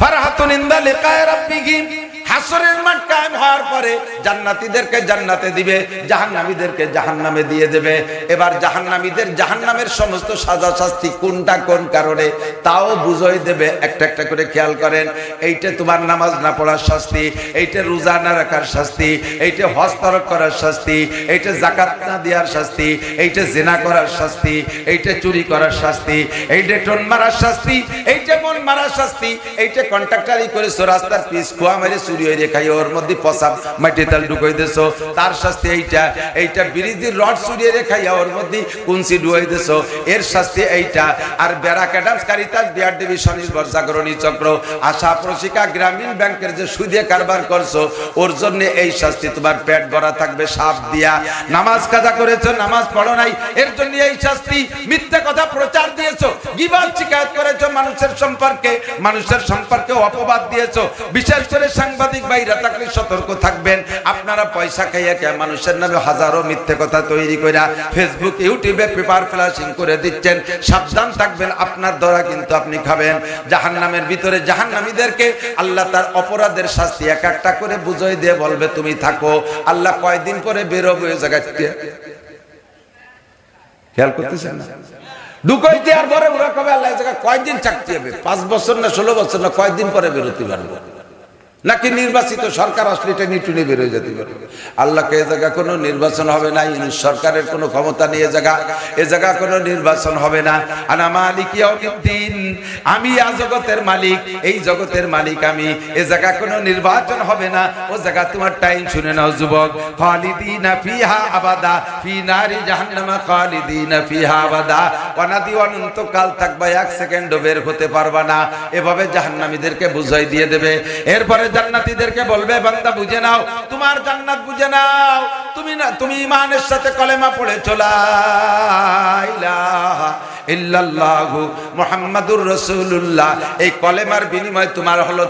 ফারহাতুন ইনদা লিকায়ে রাব্বিহিম, হাসরের মাঠ কায়েম হওয়ার পরে জান্নাতীদেরকে জান্নাতে দিবে, জাহান্নামীদেরকে জাহান্নামে দিয়ে দেবে। এবার জাহান্নামীদের জাহান্নামের সমস্ত সাজা শাস্তি কোনটা কোন কারণে তাও বুঝাই দেবে, একটা একটা করে খেয়াল করেন। এইটা তোমার নামাজ না পড়ার শাস্তি, এইটা রোজা না রাখার শাস্তি, এইটা হজ তরক করার শাস্তি, এইটা যাকাত না দেওয়ার শাস্তি, এইটা জিনা করার শাস্তি, এইটা চুরি করার শাস্তি, এইটা টোন মারার শাস্তি, এইটা মন মারার শাস্তি, এইটা কন্ট্রাক্টারি করেছো, রাস্তার পিস খোয়া মেরে চুরি হয়ে খাই, ওর মধ্যে পসাব মাটি তাল ঢুকাই দিছো, তার শাস্তি এইটা। এইটা ব্রিজের রড চুরিয়ে খাইয়া ওর মধ্যে কুঞ্চি ডুয়াই দিছো, এর শাস্তি এইটা। আর barrack Adams Caritas BR division নির্ভর জাগরণী চক্র আশা প্রশিকা গ্রামীণ ব্যাংকের যে সুদে কারবার করছো, ওর জন্য এই শাস্তি। তোমার পেট ভরা থাকবে সাপ দিয়া। নামাজ কাজা করেছো, নামাজ পড়ো নাই, এর জন্য এই শাস্তি। মিথ্যা কথা প্রচার দিয়েছো, গীবত শিকায়ত করেছো মানুষের সম্পর্কে অপবাদ দিয়েছো। বিশেষ করে সাংবাদিক ভাইরা থাকলে সতর্ক থাকবেন। আপনারা পয়সা খাইয়া কে মানুষের নামে হাজারো মিথ্যে কথা তৈরি কইরা ফেসবুক ইউটিউবে পেপার ফ্ল্যাশিং করে দিচ্ছেন। সাবধান থাকবেন, আপনার দ্বারা কিন্তু আপনি খাবেন। জাহান্নামের ভিতরে জাহান্নামীদেরকে আল্লাহ তার অপরাধের শাস্তি এক একটা করে বুঝাই দিয়ে বলবে তুমি থাকো। আল্লাহ কয়দিন পরে বেরোবে ওই জায়গা থেকে, খেয়াল করতেছেন না? ঢুকাই দেওয়ার পরে ওরা কবে আল্লাহ জায়গা কয়দিন চাকরি হবে, 5 বছর না 16 বছর না, কয়দিন পরে বেরোতে পারবো? নাকি নির্বাচিত সরকার আসলে এটা নিটুনি বের হয়ে যেতে পারে? আল্লাহকে এ জায়গা কোনো নির্বাচন হবে না, ইনি সরকারের কোনো ক্ষমতা নিয়ে এ জায়গা কোনো নির্বাচন হবে না। আনা মালিক ইয়াউমিদ্দিন, আমি জগতের মালিক, এই জগতের মালিক আমি, এ জায়গা কোনো নির্বাচন হবে না। ও জায়গা তোমার টাইম শুনে নাও যুবক, খালিদিনা ফিহা আবাদা ফি নারি জাহান্নামা খালিদিনা ফিহা আবাদা, অনাদি অনন্তকাল থাকবে, এক সেকেন্ডও বের হতে পারবা না। এভাবে জাহান্নামীদেরকে বুঝাই দিয়ে দেবে। এরপরে জান্নাতীদেরকে বলবে, বান্দা বুঝে নাও, তোমার জান্নাত বুঝে নাও, তুমি ঈমানের সাথে কলেমা পড়েছো লা ইলাহা ইল্লাল্লাহু মুহাম্মাদুর রাসূলুল্লাহ, এই কলেমার বিনিময়ে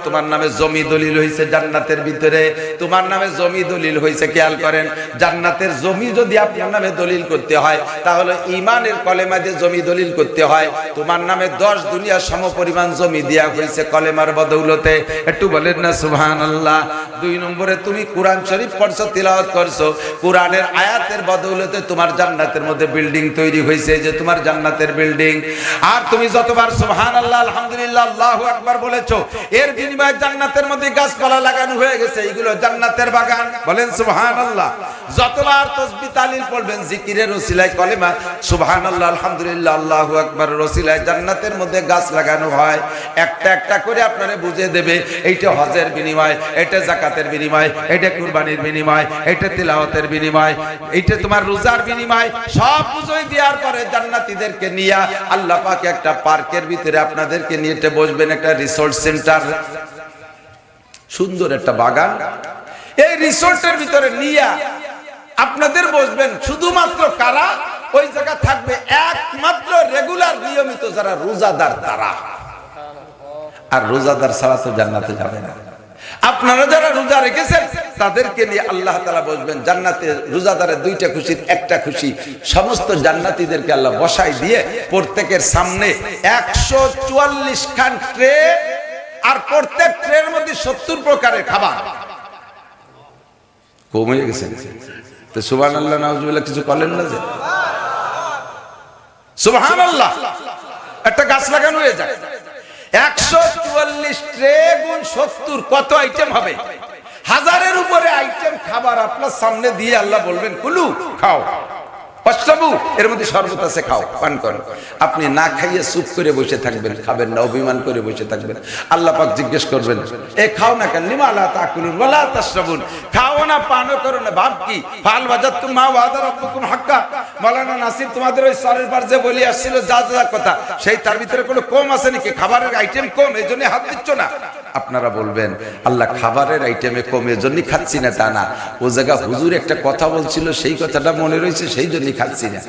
তোমার নামে জমি দলিল হয়েছে জান্নাতের ভিতরে, তোমার নামে জমি দলিল হয়েছে। খেয়াল করেন, জান্নাতের জমি যদি আপনার নামে দলিল করতে হয়, তাহলে ঈমানের কলেমা দিয়ে জমি দলিল করতে হয়। তোমার নামে 10 দুনিয়া সমপরিমাণ জমি দেয়া হয়েছে কলেমার বদৌলতে। একটু বলেন না সুবহানাল্লাহ। 2 নম্বরে, তুমি কোরআন শরীফ পড়ছো, তিলাওয়াত করছো, কোরআনের আয়াতের বদৌলতে তোমার জান্নাতের মধ্যে বিল্ডিং তৈরি হয়েছে, যে তোমার জান্নাতের বিল্ডিং। আর তুমি যতবার সুবহানাল্লাহ, আলহামদুলিল্লাহ, আল্লাহু আকবার বলেছো, এর বিনিময়ে জান্নাতের মধ্যে গাছপালা লাগানো হয়ে গেছে, এগুলো জান্নাতের বাগান। বলেন সুবহানাল্লাহ। যতবার তাসবিহ তাহলিল পড়বেন, জিকিরের ওসিলায়, কলেমা সুবহানাল্লাহ, আলহামদুলিল্লাহ, আল্লাহু আকবার ওসিলায় জান্নাতের মধ্যে গাছ লাগানো হয়। একটা একটা করে আপনারে বুঝিয়ে দেবে, এইটা হজের বিনিময়, এটা যাকাতের বিনিময়, এটা কুরবানির বিনিময়, এটা তিলাওয়াতের বিনিময়, এইটা তোমার রোজার বিনিময়। সব বুঝিয়ে দেওয়ার পরে জান্নাতীদেরকে নিয়ে আল্লাহ পাক একটা পার্কের ভিতরে আপনাদেরকে নিয়ে বসবেন, একটা রিসোর্ট সেন্টার, সুন্দর একটা বাগান। এই রিসোর্টের ভিতরে নিয়ে আপনাদের বসবেন। শুধুমাত্র কারা ওই জায়গা থাকবে? একমাত্র রেগুলার নিয়মিত যারা রোজাদার তারা। আর রোজাদার ছাড়া তো জান্নাতে যাবে না। আপনারা যারা রোজা রেখেছেন তাদেরকে নিয়ে আল্লাহ তাআলা বসবেন জান্নাতে। রোজাদারের 2টা খুশির একটা খুশি, সমস্ত জান্নাতীদেরকে আল্লাহ বসাই দিয়ে প্রত্যেকের সামনে 144 খান ট্রে, আর প্রত্যেক ট্রের মধ্যে 70 প্রকারের খাবার। কমে গেছে তো সুবহানাল্লাহ, নাউজুবিল্লাহ কিছু করলেন না যে সুবহানাল্লাহ। একটা গাছ লাগানো হয়ে যায়, 144 ট্রে গুণ 70, কত আইটেম হবে? 1000-এর উপরে আইটেম খাবার আপনার সামনে দিয়ে আল্লাহ বলবেন, কুলু, খাও, পশরাবু, এর মধ্যে শরবত আছে, খাও, পান করো। আপনি না খাইয়ে চুপ করে বসে থাকবেন, খাবেন না, অভিমান করে বসে থাকবেন। আল্লাহ পাক জিজ্ঞেস করবেন, এ খাও না কেন? লিমা লা তাকুলুন ওয়া লা তাশরাবুন, খাও না, পানও করো না, ভাব কি? ফাল ওয়াজাতুম মা ওয়াদা রাব্বুকুম হাক্কা। মাওলানা নাসির তোমাদের ওই সরের পার যে বলি আসছিল যা যা কথা, সেই তার ভিতরে কোনো কম আছে নাকি? খাবারের আইটেম কম, এজন্য হাত দিচ্ছ না। আপনারা বলবেন, আল্লাহ খাবারের আইটেমে কম, এজন্যই খাচ্ছি না, তা না। ও জায়গা হুজুর একটা কথা বলছিল, সেই কথাটা মনে রয়েছে, সেই জন্যই খাচ্ছি না।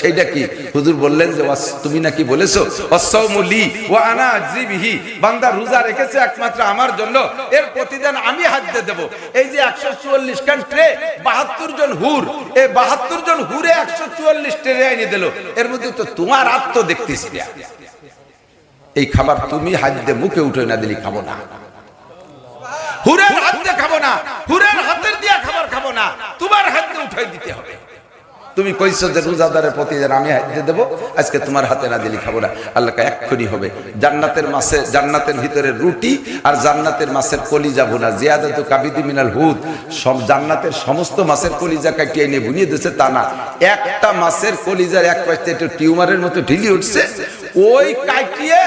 সেইটা কি? হুজুর বললেন যে তুমি নাকি বলেছো ওয়াসাউমু লি ওয়া আনা আজজি বিহি, বান্দা রোজা রেখেছে একমাত্র আমার জন্য, এর প্রতিদান আমি হাদিয়ে দেব। এই যে 144 খান ট্রে, 72 জন হুর, এই 72 জন হুরে 144 ট্রে এনে দিল। এর মধ্যে তো তোমার আত্ম দেখতেছি না। এই খাবার তুমি হাত দিয়ে মুখে উঠে না দিলে খাবো না, হুরের হাত দিয়ে খাবো না, হুরের হাতের দিয়া খাবার খাবো না, তোমার হাত দিয়ে উঠাই দিতে হবে। তুমি কইছো যে রোজাদারের প্রতিদিন আমি হাত দিয়ে দেবো, আজকে তোমার হাতে না দিলে খাবো না। আল্লাহকে এক্ষুনি হবে জান্নাতের মাছে, জান্নাতের ভিতরে রুটি আর জান্নাতের মাছের কলিজা ভুনা, জিয়াদাতু কাবিদি মিনাল হুদ। সব জান্নাতের সমস্ত মাছের কলিজা কাটিয়ে এনে ভুনিয়ে দিয়েছে, তা না, একটা মাছের কলিজার এক পাশে একটু টিউমারের মতো ঢিলি উঠছে, ওই কাটিয়ে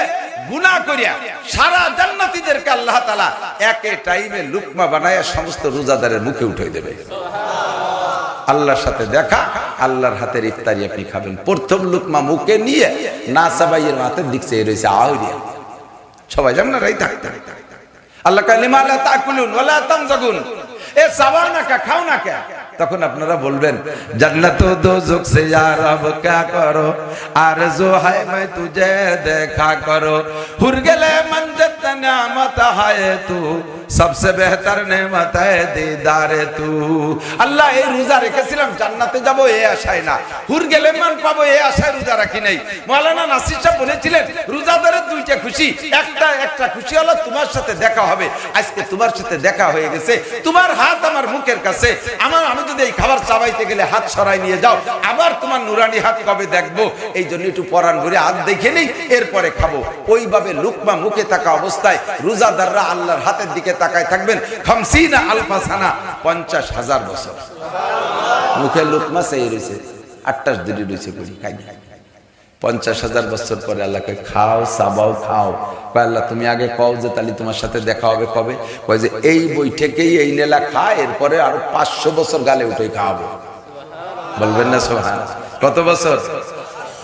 গুনাহ করিয়া সারা জান্নাতীদেরকে আল্লাহ তাআলা একে টাইমে লুকমা বানায়া সমস্ত রোজাদারের মুখে উঠাই দেবে। আল্লাহর সাথে দেখা, আল্লাহর হাতের ইফতারি আপনি খাবেন। প্রথম লুকমা মুখে নিয়ে না সাবাইয়ের হাতের দিক চেয়ে রয়েছে আউরিয়া, সবাই জানেন রাই থাকতে। আল্লাহ কালিমা লা তাকুলুন ওয়া লা তামজাগুন, এ সাবা না কা, খাও না কে? তখন আপনারা বলবেন, জান্নাত ও দোজখ সে ইয়া রব क्या करो, आरज़ू है मैं तुझे देखा करो, हुर गले मंजत नेमत है तू, सबसे बेहतर नेमत है दीदारे तू। আল্লাহ, এই রোজা রেখেছিলাম জান্নাতে যাব এই আশায় না, হুর গেলে মান পাবো এই আশায় রোজা রাখি নাই। মাওলানা নাসির সাহেব বলেছিলেন, রোজাদারের 2টা খুশি, একটা খুশি হলো তোমার সাথে দেখা হবে। আজকে তোমার সাথে দেখা হয়ে গেছে, তোমার হাত আমার মুখের কাছে, আমি যদি এই খাবার চাবাইতে গেলে হাত সরাই নিয়ে যাও, আবার তোমার নুরানি হাত কবে দেখবো? এই জন্য একটু পরান ভরে হাত দেখে নেই, এরপরে খাবো। ওইভাবে লুকমা মুখে থাকা অবস্থায় রোজাদাররা আল্লাহর হাতের দিকে তাকায় থাকবেন 50,000 সানা, 50,000 বছর। মুখে লোকমা চেয়ে রয়েছে, 28 দিনই রয়েছে করি খাই। 50,000 বছর পরে আল্লাহকে খাও, সাবাও, খাও। আল্লাহ তুমি আগে কও যে তাহলে তোমার সাথে দেখা হবে কবে? কয় যে এই বৈঠকেই এই নেলা খা, এরপরে আরো 500 বছর গালে উঠে খাওয়াবো। বলবেন না সুবহানাল্লাহ? কত বছর?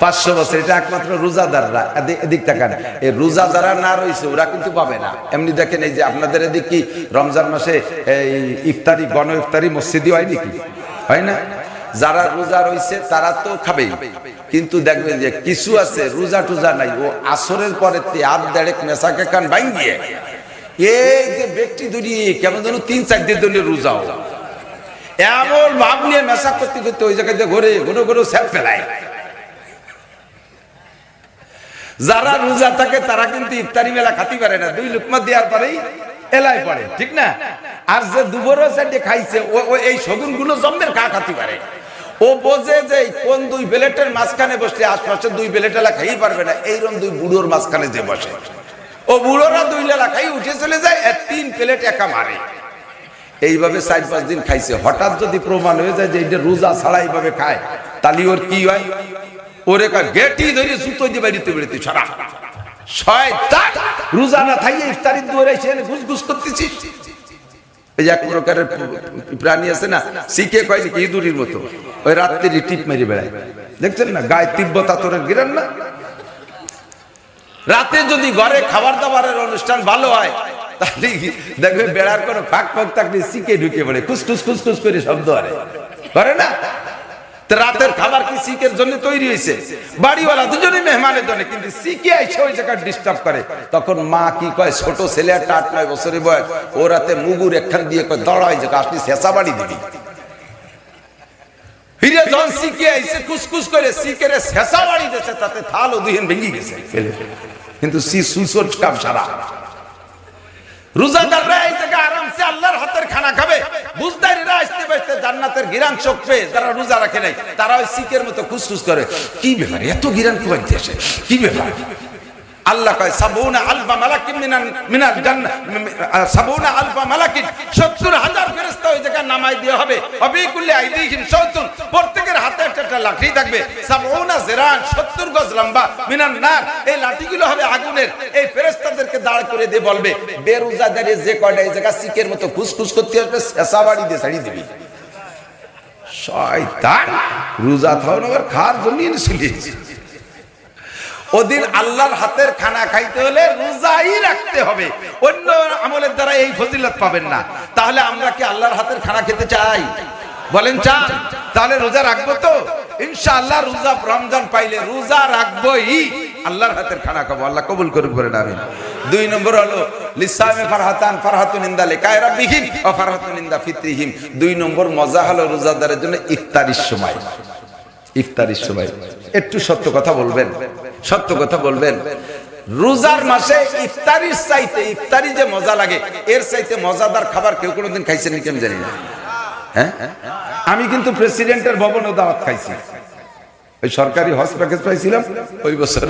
500 বছর। এটা একমাত্র রোজাদাররা। এদিক তাকান, এই রোজা যারা না রয়েছে ওরা কিন্তু পাবে না। এমনি দেখেন এই যে আপনাদের এদিক কি রমজান মাসে এই ইফতারি, গণ ইফতারি মসজিদে হয় নাকি? হয় না? যারা রোজা রয়েছে তারা তো খাবেই, কিন্তু দেখবেন যে কিছু আছে রোজা টুজা নাই, ও আসরের পরে আধ দেড়েক মেশাকে কান ভাঙ্গিয়ে এই যে ব্যক্তি দুটি কেমন যেন 3-4 দিন ধরে রোজাও এমন ভাব নিয়ে মেশা করতে করতে ওই জায়গায় ঘুরে ঘুরে ঘুরে স্যাপ ফেলায়। যারা রোজা থাকে তারা কিন্তু ইফতারি মেলা খাতে পারে না, 2 লুকমা দেওয়ার পরেই এলাই পড়ে, ঠিক না? আর যে দুপুরও সাইডে খাইছে ও এই শগুন গুলো জম্মের খাতে পারে। ও বোঝে যে কোন 2 প্লেটের মাঝখানে বসলে আশপাশে 2 প্লেট এলা খাই পারবে না, এইরকম 2 বুড়োর মাঝখানে যে বসে ও বুড়োরা 2 লেলা খাই উঠে চলে যায়, 3 প্লেট একা মারে। এইভাবে 4-5 দিন খাইছে। হঠাৎ যদি প্রমাণ হয়ে যায় যে এটা রোজা ছাড়া এইভাবে খায়, তাহলে ওর কি হয়? ওরে গেটি ধরে জুতো দিয়ে বাড়িতে বেরোতে ছড়া শয়তান, রোজা না থাইয়ে ইফতারি দৌড়ে এসে ঘুষ করতেছিস। এই যে এক প্রকারের প্রাণী আছে না, শিখে কয় নাকি ইঁদুরির মতো, ওই রাত্রি টিপ মেরে বেড়ায়, দেখছেন না? গায়ে তিব্বত আতরের গিরান না? রাতে যদি ঘরে খাবার দাবারের অনুষ্ঠান ভালো হয় তাহলে দেখবে বেড়ার কোনো ফাঁক ফাঁক থাকলে শিখে ঢুকে পড়ে, খুসখুস খুসখুস করে শব্দ করে না? রাতের খাবার কি শিখের জন্য তৈরি হয়েছে? বাড়িওয়ালা দুজনে মেহমানের জন্য, কিন্তু শিখে এসে ওই জায়গায় ডিস্টার্ব করে। তখন মা কি কয়, ছোট ছেলে একটা 8-9 বছরের বয়স, ও রাতে মুগুর একখান দিয়ে কয় দড়াই যে আসলি শেষা বাড়ি দিবি। ফিরে যখন শিখে এসে খুসখুস করে শিখের শেষা বাড়ি দিয়েছে, তাতে থাল ও দুহেন ভেঙে গেছে ফেলে। কিন্তু সুসর কাম সারা। রোজাদাররা এই জায়গায় আরামসে আল্লাহর হাতের খানা খাবে, বুঝদারিরা আসতে বসতে জান্নাতের গিরান চোখবে। যারা রোজা রাখে নাই তারা ওই শিখের মতো খুসখুস করে, কি ব্যাপার এত গিরান কোথায় আসে, কি ব্যাপার? আল্লাহ কয় 70,000 মালাকিন মিনাল জান্নাহ, 70,000 মালাকিন, 70,000 ফেরেশতা ওই জায়গায় নামাই দেওয়া হবে। অবিকুল্লি আইদিহিম শাওতুন, প্রত্যেকের হাতে একটা লাঠি থাকবে, 70 জিরান, 70 গজ লম্বা, মিনান নার, এই লাঠিগুলো হবে আগুনের। এই ফেরেশতাদেরকে দাঁড় করে দিয়ে বলবে, বেরোজাদারে যে কয়টা এই জায়গা শিখের মতো খুসখুস করতে আসবে, শেষা বাড়ি দিয়ে ছাড়িয়ে দিবি। শয়তান, রোজা থাও না খাওয়ার জন্য এনেছিলি। ওদিন আল্লাহর হাতের খানা খাইতে হলে রোজাই রাখতে হবে, অন্য আমলের দ্বারা এই ফজিলত পাবেন না। তাহলে আমরা কি আল্লাহর হাতের খানা খেতে চাই? বলেন চান? তাহলে রোজা রাখবো তো ইনশাআল্লাহ। রোজা রমজান পাইলে রোজা রাখবোই, আল্লাহর হাতের খানা খাবো। আল্লাহ কবুল করুক, বলেন আমিন। 2 নম্বর হলো লিসামে ফারহাতান, ফারহাতুন ইনদা লিকায়ে রাব্বিহিম ওয়া ফারহাতুন ইনদা ফিতরিহিম। 2 নম্বর মজা হলো রোজাদারের জন্য ইফতারির সময়। ইফতারির সময় একটু সত্য কথা বলবেন, সত্য কথা বলবেন। রোজার মাসে ইফতারির চাইতে, ইফতারি যে মজা লাগে এর চাইতে মজাদার খাবার কেউ কোনোদিন খাইছেন নাকি আমি জানি না। হ্যাঁ, আমি কিন্তু প্রেসিডেন্টের ভবনে দাওয়াত খাইছি। ওই সরকারি হজ প্যাকেজ পাইছিলাম, ওই বছর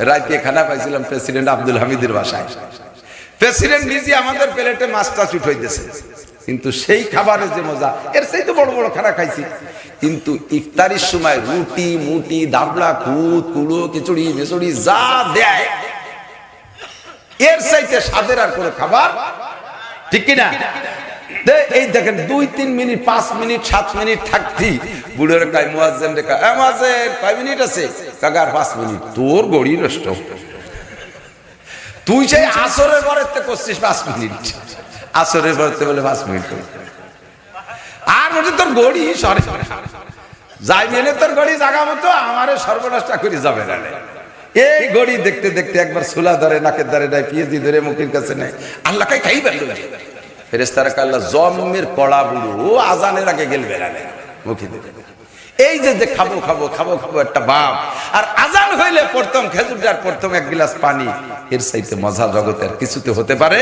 রাতে খানা পাইছিলাম প্রেসিডেন্ট আব্দুল হামিদের বাসায়। প্রেসিডেন্ট নিজে আমাদের প্লেটে মাছটা চুট হইতেছে, কিন্তু সেই খাবারের যে মজা এর চাইতে বড় বড় খানা খাইছি। কিন্তু ইফতারির সময় রুটি মুটি দাবলা খুদ কুড়ো খিচুড়ি মেচুড়ি যা দেয় এর চাইতে স্বাদের আর কোনো খাবার, ঠিক কিনা? এই দেখেন 2-3 মিনিট 5 মিনিট 7 মিনিট থাকতি বুড়োর কায় মুয়াজ্জিন রে কয়, মুয়াজ্জিন কয় মিনিট আছে? কাগার 5 মিনিট। তোর গড়ি নষ্ট, তুই সেই আসরের পরেতে করছিস 5 মিনিট, আসরের পরেতে বলে 5 মিনিট আর বলছে তোর গড়ি সরে যাই মেলে, তোর গড়ি জাগা মতো আমারে সর্বনাশটা করে যাবে না। এই গড়ি দেখতে দেখতে একবার সুলা ধরে নাকের ধরে নেয়, পিএইচডি ধরে মুখের কাছে নেয়। আল্লাহ কাই খাই বেরো, ফেরেশতারা আল্লাহ জমের কড়া বুড়ো ও আজানের আগে গেল বেড়ালে মুখে দেবে। এই যে খাবো খাবো খাবো খাবো একটা ভাব, আর আজান হইলে প্রথম খেজুরটার প্রথম এক গ্লাস পানি, এর চাইতে মজা জগতের কিছুতে হতে পারে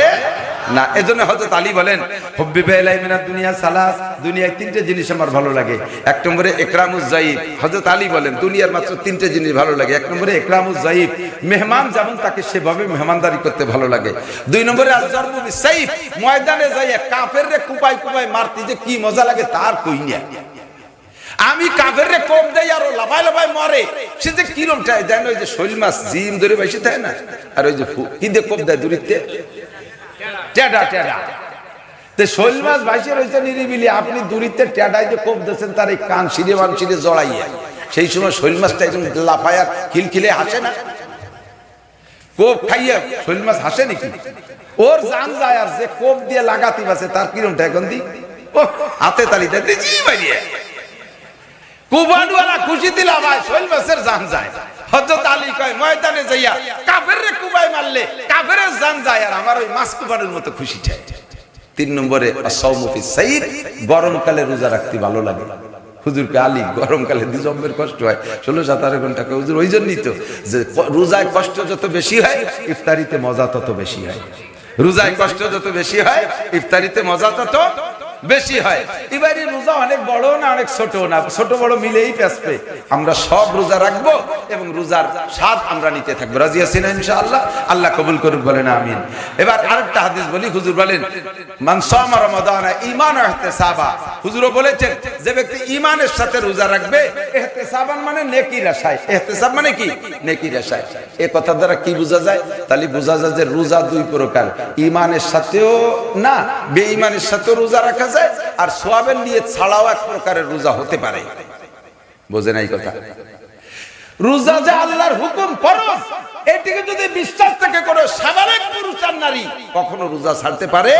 না। এজন্য হযরত আলী বলেন, হুব্বি বিলাই মিনাদ দুনিয়া সালাস, দুনিয়ায় তিনটে জিনিস আমার ভালো লাগে। এক নম্বরে ইকরামুজ যায়িব, হযরত আলী বলেন দুনিয়ার মাত্র তিনটে জিনিস ভালো লাগে। এক নম্বরে ইকরামুজ যায়িব, মেহমান যেমন তাকে সেভাবে মেহমানদারি করতে ভালো লাগে। দুই নম্বরে আল-জারবু বিস-সাইফ, ময়দানে যাইয়া কাফেররে কুপাই কুপাই মারতে যে কি মজা লাগে তার কই না। আমি কাফেররে কোপ দেই আর ও লাফাই লাফাই মরে, সে যে কিরম চায় জানো, ওই যে শৈল মাছ জিম ধরে বসে থাকে না, আর ওই যে কি দিয়ে কোপ দেয় দূরিতে টেডা টেডা, তে শৈল মাছ ভাইসে রয়েছে নিরিবিলি, আপনি দূরিতে টেডায় যে কোপ দিয়েছেন তার এই কান সিঁড়ে মান সিঁড়ে জড়াইয়া, সেই সময় শৈল মাছটা একদম লাফায় আর খিলখিলে হাসে না, কোপ খাইয়া শৈল মাছ হাসে নাকি? ওর জান যায়, আর যে কোপ দিয়ে লাগাতে বাসে তার কিরমটা এখন দি ও হাতে তালি দেয় জি বাইরে কুবানওয়ালা খুশি দিলা ভাই শৈল মাছের জান যায়। হযরত আলী কয় ময়দানে যাইয়া কাফেররে কুবাই মারলে কাফেরের জান যায়, আর আমার ওই মাছ কুবানের মতো খুশি চাই। তিন নম্বরে আস-সাওমু ফিস-সাইর, গরমকালে রোজা রাখতে ভালো লাগে। হুজুরকে আলী গরমকালে দিজম্বের কষ্ট হয় 16-17 ঘন্টা, হুজুর ওই জন্যই তো যে রোজায় কষ্ট যত বেশি হয় ইফতারিতে মজা তত বেশি হয়। রোজায় কষ্ট যত বেশি হয় ইফতারিতে মজা তত বেশি হয়। এবারে রোজা অনেক বড় না অনেক ছোট না, ছোট বড় মিলেই পেছবে। আমরা সব রোজা রাখবো এবং রোজার স্বাদ আমরা নিতে থাকবো। রাজি আছেন ইনশাআল্লাহ? আল্লাহ কবুল করুক, বলেন আমিন। এবার আরেকটা হাদিস বলি, হুজুর বলেন মান সামা রমাদান ঈমান ওয়া ইহতিসাবা, হুজুরও বলেছেন যে ব্যক্তি ঈমানের সাথে রোজা রাখবে, ইহতিসাবান মানে নেকির আশায়, ইহতিসাব মানে কি নেকির আশায়। এই কথা দ্বারা কি বোঝা যায়? তাহলে বোঝা যায় যে রোজা দুই প্রকার, ঈমানের সাথেও না বেঈমানের সাথেও রোজা রাখা যায়, আর সওয়াবের নিয়ত ছাড়াও এক প্রকারের রোজা হতে পারে। বোঝেন এই কথা? রোজা যে আল্লাহর হুকুম ফরজ, এটিকে যদি বিশ্বাস থেকে করে সাধারণ পুরুষ আর নারী কখনো রোজা ছাড়তে পারে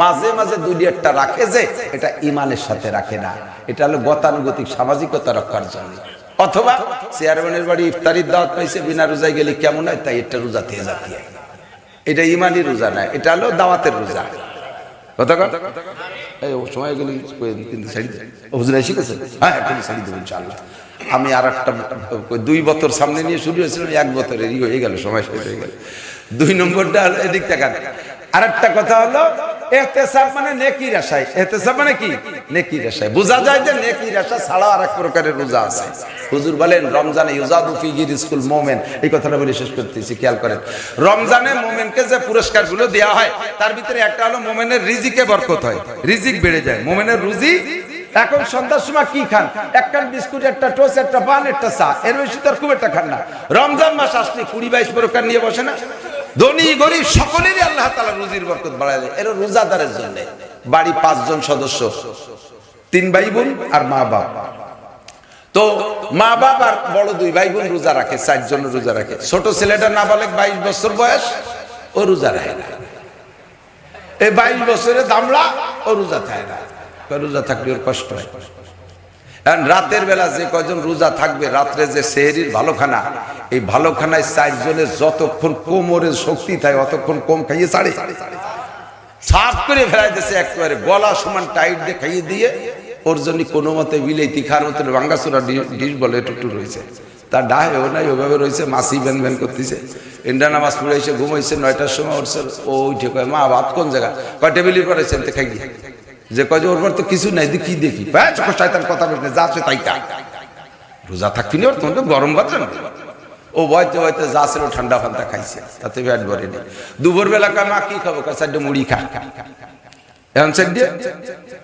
মাঝে মাঝে দুই একটা রাখে, যে এটা ঈমানের সাথে রাখে না, এটা হলো গতানুগতিক সামাজিকতা রক্ষার জন্য। অথবা চেয়ারম্যানের বাড়ি ইফতারির দাওয়াত পাইছে, বিনা রোজায় গেলে কেমন হয়, তাই এটা রোজা থেকে জাতি, এটা ঈমানি রোজা না, এটা হলো দাওয়াতের রোজা। কথা কথা এই সময় গেলে কিন্তু শাড়ি হুজুর এসে গেছে, হ্যাঁ কিন্তু শাড়ি দেবো ইনশাআল্লাহ। আমি আর একটা 2 বছর সামনে নিয়ে শুরু হয়েছিলাম, 1 বছরেরই হয়ে গেল, সময় শেষ হয়ে গেল। 2 নম্বরটা এদিক তাকান। আরেকটা কথা হলো ইহতিসাব মানে নেকির আশায়। ইহতিসাব মানে কি? নেকির আশায়। বোঝা যায় যে নেকির আশা ছাড়া আরেক প্রকারের রোজা আছে। হুজুর বলেন রমজানে ইউজাদু ফিহি রিজকুল মুমিন, এই কথাটা বলে শেষ করতেছি, খেয়াল করেন। রমজানে মুমিনকে যে পুরস্কারগুলো দেয়া হয় তার ভিতরে একটা হলো মুমিনের রিজিকে বরকত হয়, রিজিক বেড়ে যায়। মুমিনের রুজি, এখন সন্ধ্যার সময় কি খান? একটা বিস্কুট, একটা টোস্ট, একটা পান, একটা চা, এর বেশি তো খুব একটা খান না। রমজান মাস আসলে 20-22 প্রকার নিয়ে বসে না, ধনী গরিব সকলেরই আল্লাহ তাআলা রুজির বরকত বাড়ায় দেয়। এর রোজাদারের জন্য বাড়ি 5 জন সদস্য, 3 ভাই বোন আর মা বাপ। তো মা বাবা আর বড় 2 ভাই বোন রোজা রাখে, 4 জন রোজা রাখে। ছোট ছেলেটা নাবালেগ 22 বছর বয়স, ও রোজা রাখে না। এই 22 বছরের দামড়া ও রোজা থাকে না, রোজা থাকলে ওর কষ্ট হয়। রাতের বেলা যে কয়জন রোজা থাকবে, রাত্রে যে সেহরির ভালো খানা, এই ভালো খানায় 4 জনের যতক্ষণ কোমরের শক্তি থাকে অতক্ষণ কম খাইয়ে ছাড়ে, সাফ করে ফেলাই দিয়েছে একেবারে, গলা সমান টাইট দিয়ে খাইয়ে দিয়ে ওর জন্য কোনো মতে বিলাইতি খার মতো ভাঙ্গাচোরা ডিশ বলে একটু রয়েছে, তার ডাহেও নাই, ওইভাবে রয়েছে, মাসি ভ্যান ভ্যান করতেছে। ইন্ডা নামাজ পড়ে এসে ঘুমাইছে, 9টার সময় উঠছে, ও উঠে কয় মা ভাত কোন জায়গা, কয় টেবিলি করেছেন তো খাই গিয়ে, যে কয় যে ওর পর তো কিছু নাই, কি দেখি শয়তান কথা বলছে, যা আছে তাই খাই, রোজা থাকবি না তোমার গরম ভাত না। ও বয়তে বয়তে যা ছিল ঠান্ডা ফান্ডা খাইছে, তাতে পেট ভরে নেই। দুপুর বেলা কয় মা কি খাবো, কয় 4টে মুড়ি খা, এখন 4টে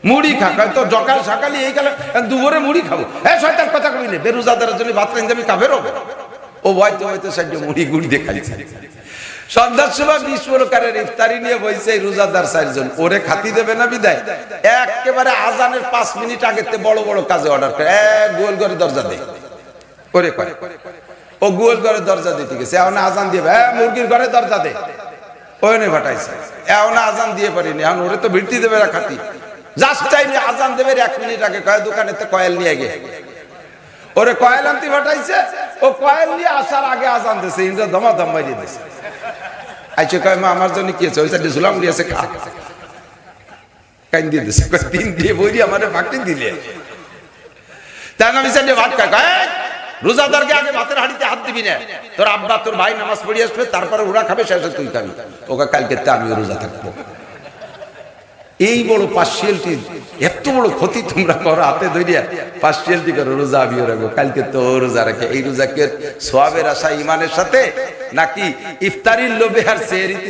মুড়ি খা, কয় তো সকাল সকালে এই গেল দুপুরে মুড়ি খাবো, হ্যাঁ শয়তান কথা কবি না, বেরোজাদারের জন্য ভাত রাইন যাবি কাফের হবে। ও বয়তে বয়তে 4টে মুড়ি গুড়ি দিয়ে খাইছে। সন্ধ্যার সময় 20 প্রকারের ইফতারি নিয়ে বইছে রোজাদার 4 জন, ওরে খাতি দেবে না বিদায় একেবারে আজানের 5 মিনিট আগে বড় বড় কাজে অর্ডার করে, গোল করে দরজা দে ওরে কয়, ও গোল করে দরজা দিতে গেছে, এখন আজান দিয়ে মুরগির ঘরে দরজা দে, ওনে ফাটাইছে, এখন আজান দিয়ে পারিনি, এখন ওরে তো ভিড়তি দেবে না খাতি, জাস্ট টাইমে আজান দেবে 1 মিনিট আগে, কয় দোকানেতে কয়েল নিয়ে গে, ওরে কয়েল আনতে ফাটাইছে, ও কয়েল নিয়ে আসার আগে আজান দিয়েছে, ইন্দ্র দমা দম মারিয়ে দিয়েছে। আইছে কয় মা আমার জন্য কি আছে, ওই সাইডে ঝুলাম দিয়েছে, খা কাইন দিয়ে দিয়েছে, 3 দিয়ে বইরি আমারে ফাঁকি দিলে। তার নামে ভাত খায়, রোজাদারকে আগে ভাতের হাঁড়িতে হাত দিবি না, তোর আব্বা তোর ভাই নামাজ পড়ে আসবে, তারপরে ওরা খাবে, শেষে তুই খাবি। ওকে কালকে আমিও রোজা থাকবো। এই বড় পার্সিয়ালিটি, এত বড় ক্ষতি তোমরা করো, হাতে ধরিয়া পার্সিয়ালিটি করো, রোজা আমিও রাখবো, কালকে তো রোজা রাখে। এই রোজাকে সোয়াবের আশা ইমানের সাথে নাকি ইফতারির লোভে আর সেহরিতে